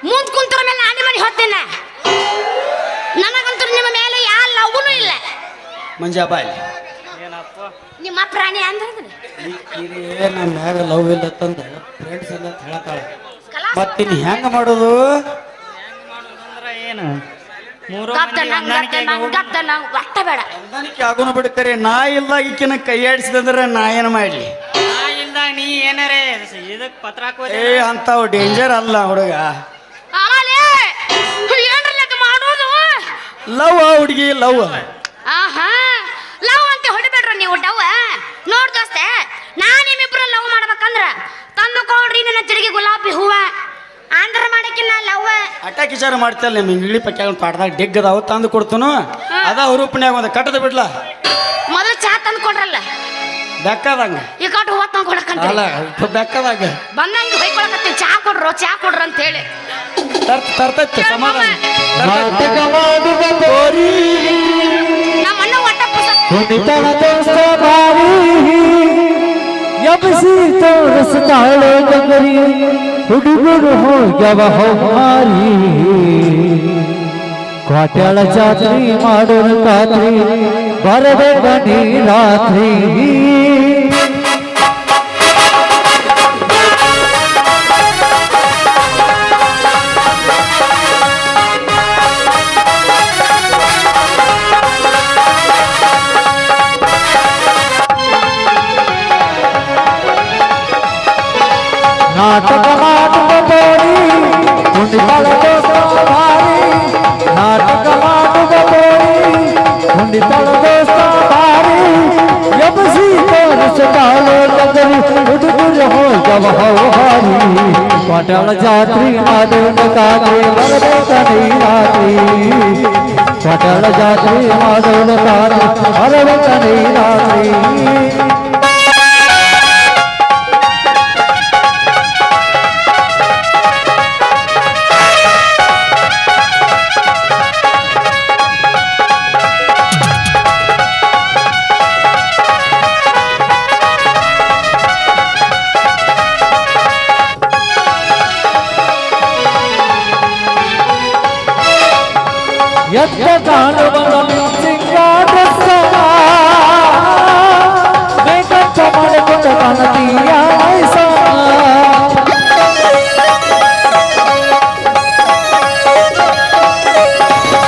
ಮುಂದ್ ಕುಂತರ ಮೇಲೆ ನಾನು ಮನೆ ಹೋಗ್ತೇನ ನನಗಂತೂ ನಿಮ್ಮ ಮೇಲೆ ಯಾವ ಲವ್ನು ಇಲ್ಲ. ಮಂಜಾ ಬಾಯ್ ಏನಪ್ಪ ನಿಮ್ಮ ಪ್ರಾಣಿ ಅಂದ್ರೆ ನಮ್ಮ ಮ್ಯಾಗ ಲವ್ ಇಲ್ಲ ತಂದ ಫ್ರೆಂಡ್ಸ್ ಎಲ್ಲ ಹೇಳ್ತಾಳೆ ಮತ್ತಿನ್ ಹೆಂಗ ಮಾಡೋದು ಅಂದ್ರ ಏನು ಮೂರು ಒಟ್ಟ ಬೇಡ ಹೊಂದಾಣಿಕೆ ಆಗೋನು ಬಿಡ್ಕರಿ ನಾ ಇಲ್ದಾಗ ಈಕಿನ ಕೈ ಆಡಿಸಿದಂದ್ರೆ ನಾ ಏನು ಮಾಡ್ಲಿ ಇಲ್ದಾಗ ನೀ ಏನಾರೇ ಇದಕ್ ಪತ್ರ ಹಾಕೋದೆ ಏ ಅಂತಾವ್ ಡೇಂಜರ್ ಅಲ್ಲ ಹುಡುಗ ಮಾಡೋದು ಲವ್ ಹುಡುಗಿ ಲವ್ ಆಹಾ ಲವ್ ಅಂತ ಹೊಡಿಬೇಡ್ರ ನೀವು ಡವ್ ನೋಡ್ ದೋಸ್ತೆ ನಾನ್ ನಿಮ್ಮಿಬ್ರು ಲವ್ ಮಾಡ್ಬೇಕಂದ್ರ ತಂದು ಕೊಡ್ರಿ ನನ್ನ ತಿರುಗಿ ಗುಲಾಬಿ ಹೂವ ಆಂಧ್ರ ಮಾಡಕ್ಕಿನ್ನ ಲವ್ ಅಟ್ಯಾಕ್ ವಿಚಾರ ಮಾಡ್ತಲ್ಲ ನಿಮ್ಮ ಇಂಗ್ಲಿ ಪಕ್ಕ ಪಾಡ್ದಾಗ ಡಿಗ್ ಅದಾವ ತಂದು ಕೊಡ್ತನು ಅದ ಹುರುಪನ್ಯಾಗ ಒಂದು ಕಟ್ಟದ ಬಿಡ್ಲ ಮೊದಲು ಚಾ ತಂದು ಕೊಡ್ರಲ್ಲ ಬೆಕ್ಕದಂಗ ಈ ಕಟ್ಟು ಹೂವ ತಂದು ಕೊಡಕಂತ ಅಲ್ಲ ಬೆಕ್ಕದಾಗ ಬಂದಂಗ ಹೊಯ್ಕೊಳಕತ್ತೀನಿ ಚಾ ಕೊಡ್ರು ಅಂತ ಹೇಳಿ ತರ್ತೈತಿ ಸಮಾಧಾನ ನಾಟಕ ಮಾಡುವ ಗೋರಿ ನಮ್ಮ ಅಣ್ಣ ಒಟ್ಟ ಪುಸ್ತಕ ಕುಣಿತನ ದೋಸ್ತ ಬಾರಿ ಎಬ್ಸಿ ತೋರಿಸ್ತಾಳೆ ಗಂಗರಿ ಹುಡುಗರು ಹೋಗ್ಯವ ಮಾರಿ ಕ್ವಾಟ್ಯಾಳ ಜಾತ್ರಿ ಮಾಡೋಣ ಖಾತ್ರಿ ಬರದೆ ಬನ್ನಿ ರಾತ್ರಿ ನಾಟಕ ಮಾಡುವ ಬೋಡಿ ಕುಣಿತಳ ದೋಸ್ತ ಭಾರಿ ನಾಟಕ ಮಾಡುವ ಬೋಡಿ ಕುಣಿತಳ ದೋಸ್ತ ಭಾರಿ ಎಬ್ಸಿ ತೋರಿಸ್ತಾಳೆ ಗಗರಿ ಹುಡುಗರು ಹೋಗವ ಹಾರಿ ಕ್ವಾಟ್ಯಾಳ ಜಾತ್ರಿ ಮಾಡೋಣ ಖಾತ್ರಿ ಬರದೆ ಕಣಿ ರಾತ್ರಿ ಕ್ವಾಟ್ಯಾಳ ಜಾತ್ರಿ ಮಾಡೋಣ ಖಾತ್ರಿ ಬರದೆ ಕಣಿ ರಾತ್ರಿ ಎತ್ತ ಕಾಣುವ ಸಿಂಗಾರ ಮೇಕಂಚ ಮಾಡಿಕೊಂಡ ಕಾಣತೀಯ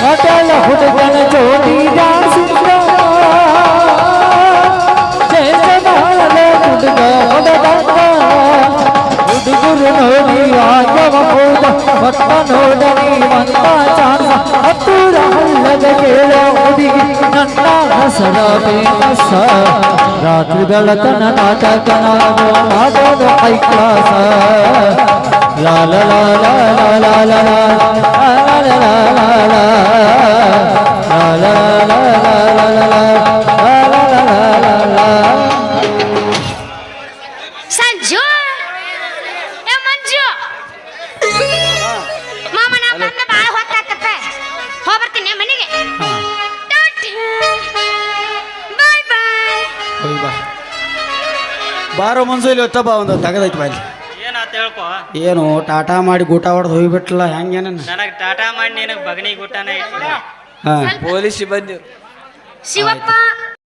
ಹೋಟೆಲ್ ಹುಡುಗನ ಜೋಡಿ ಡ್ಯಾನ್ಸಿಂಗ ಜಯಮಾಲೆ ಹುಡುಗ ಹೊಡೆದಂಗ ಹುಡುಗರು ನೋಡಿ ಆಗವ ಹೋದ ಹೊತ್ತ ನೋಡನಿ ಮಂತ ಚಾಣ ಹತ್ತೂರ ಹಳ್ಳದ ಕೇಳ ಹುಡುಗಿ ನನ್ನ ಹಸರ ಫೇಮಸ್ ರಾತ್ರಿ ಬೆಳಕನ ನಾಟಕ ನಾವು ಮಾಡೋದು ಹೈ ಕ್ಲಾಸ ಲಾ ಲಾ ಲಾ ಲಾ ಲಾ ಲಾ ಲಾ ಸಂಜು ಏ ಮಂಜು ಮಾಮ ನಾ ಬಂದ ಬಾಳ ಹೊತ್ತಾತಪ್ಪ ಹೋಗ್ಬರ್ತೀನಿ ಮನೆಗೆ ಬಾಯ್ ಬಾಯ್ ಬಾರೋ ಮುಂಜಾನೆ ಹೊತ್ತ ಬಾ ಒಂದು ತಗದೈತಿ ಬಾಯಿ ಏನಾತ ಹೇಳ್ಕೊ ಏನು ಟಾಟಾ ಮಾಡಿ ಗೂಟ ಹೊಡೆದು ಹೋಗ್ಬಿಟ್ಲ ಹೆಂಗೇನ ನನಗ್ ಟಾಟಾ ಮಾಡಿ ನಿನಗ್ ಬಗನಿ ಊಟನೇ ಇಟ್ಟಿಲ್ಲ ಹಾ ಪೊಲೀಸ್ ಬಂದಿರು ಶಿವಪ್ಪ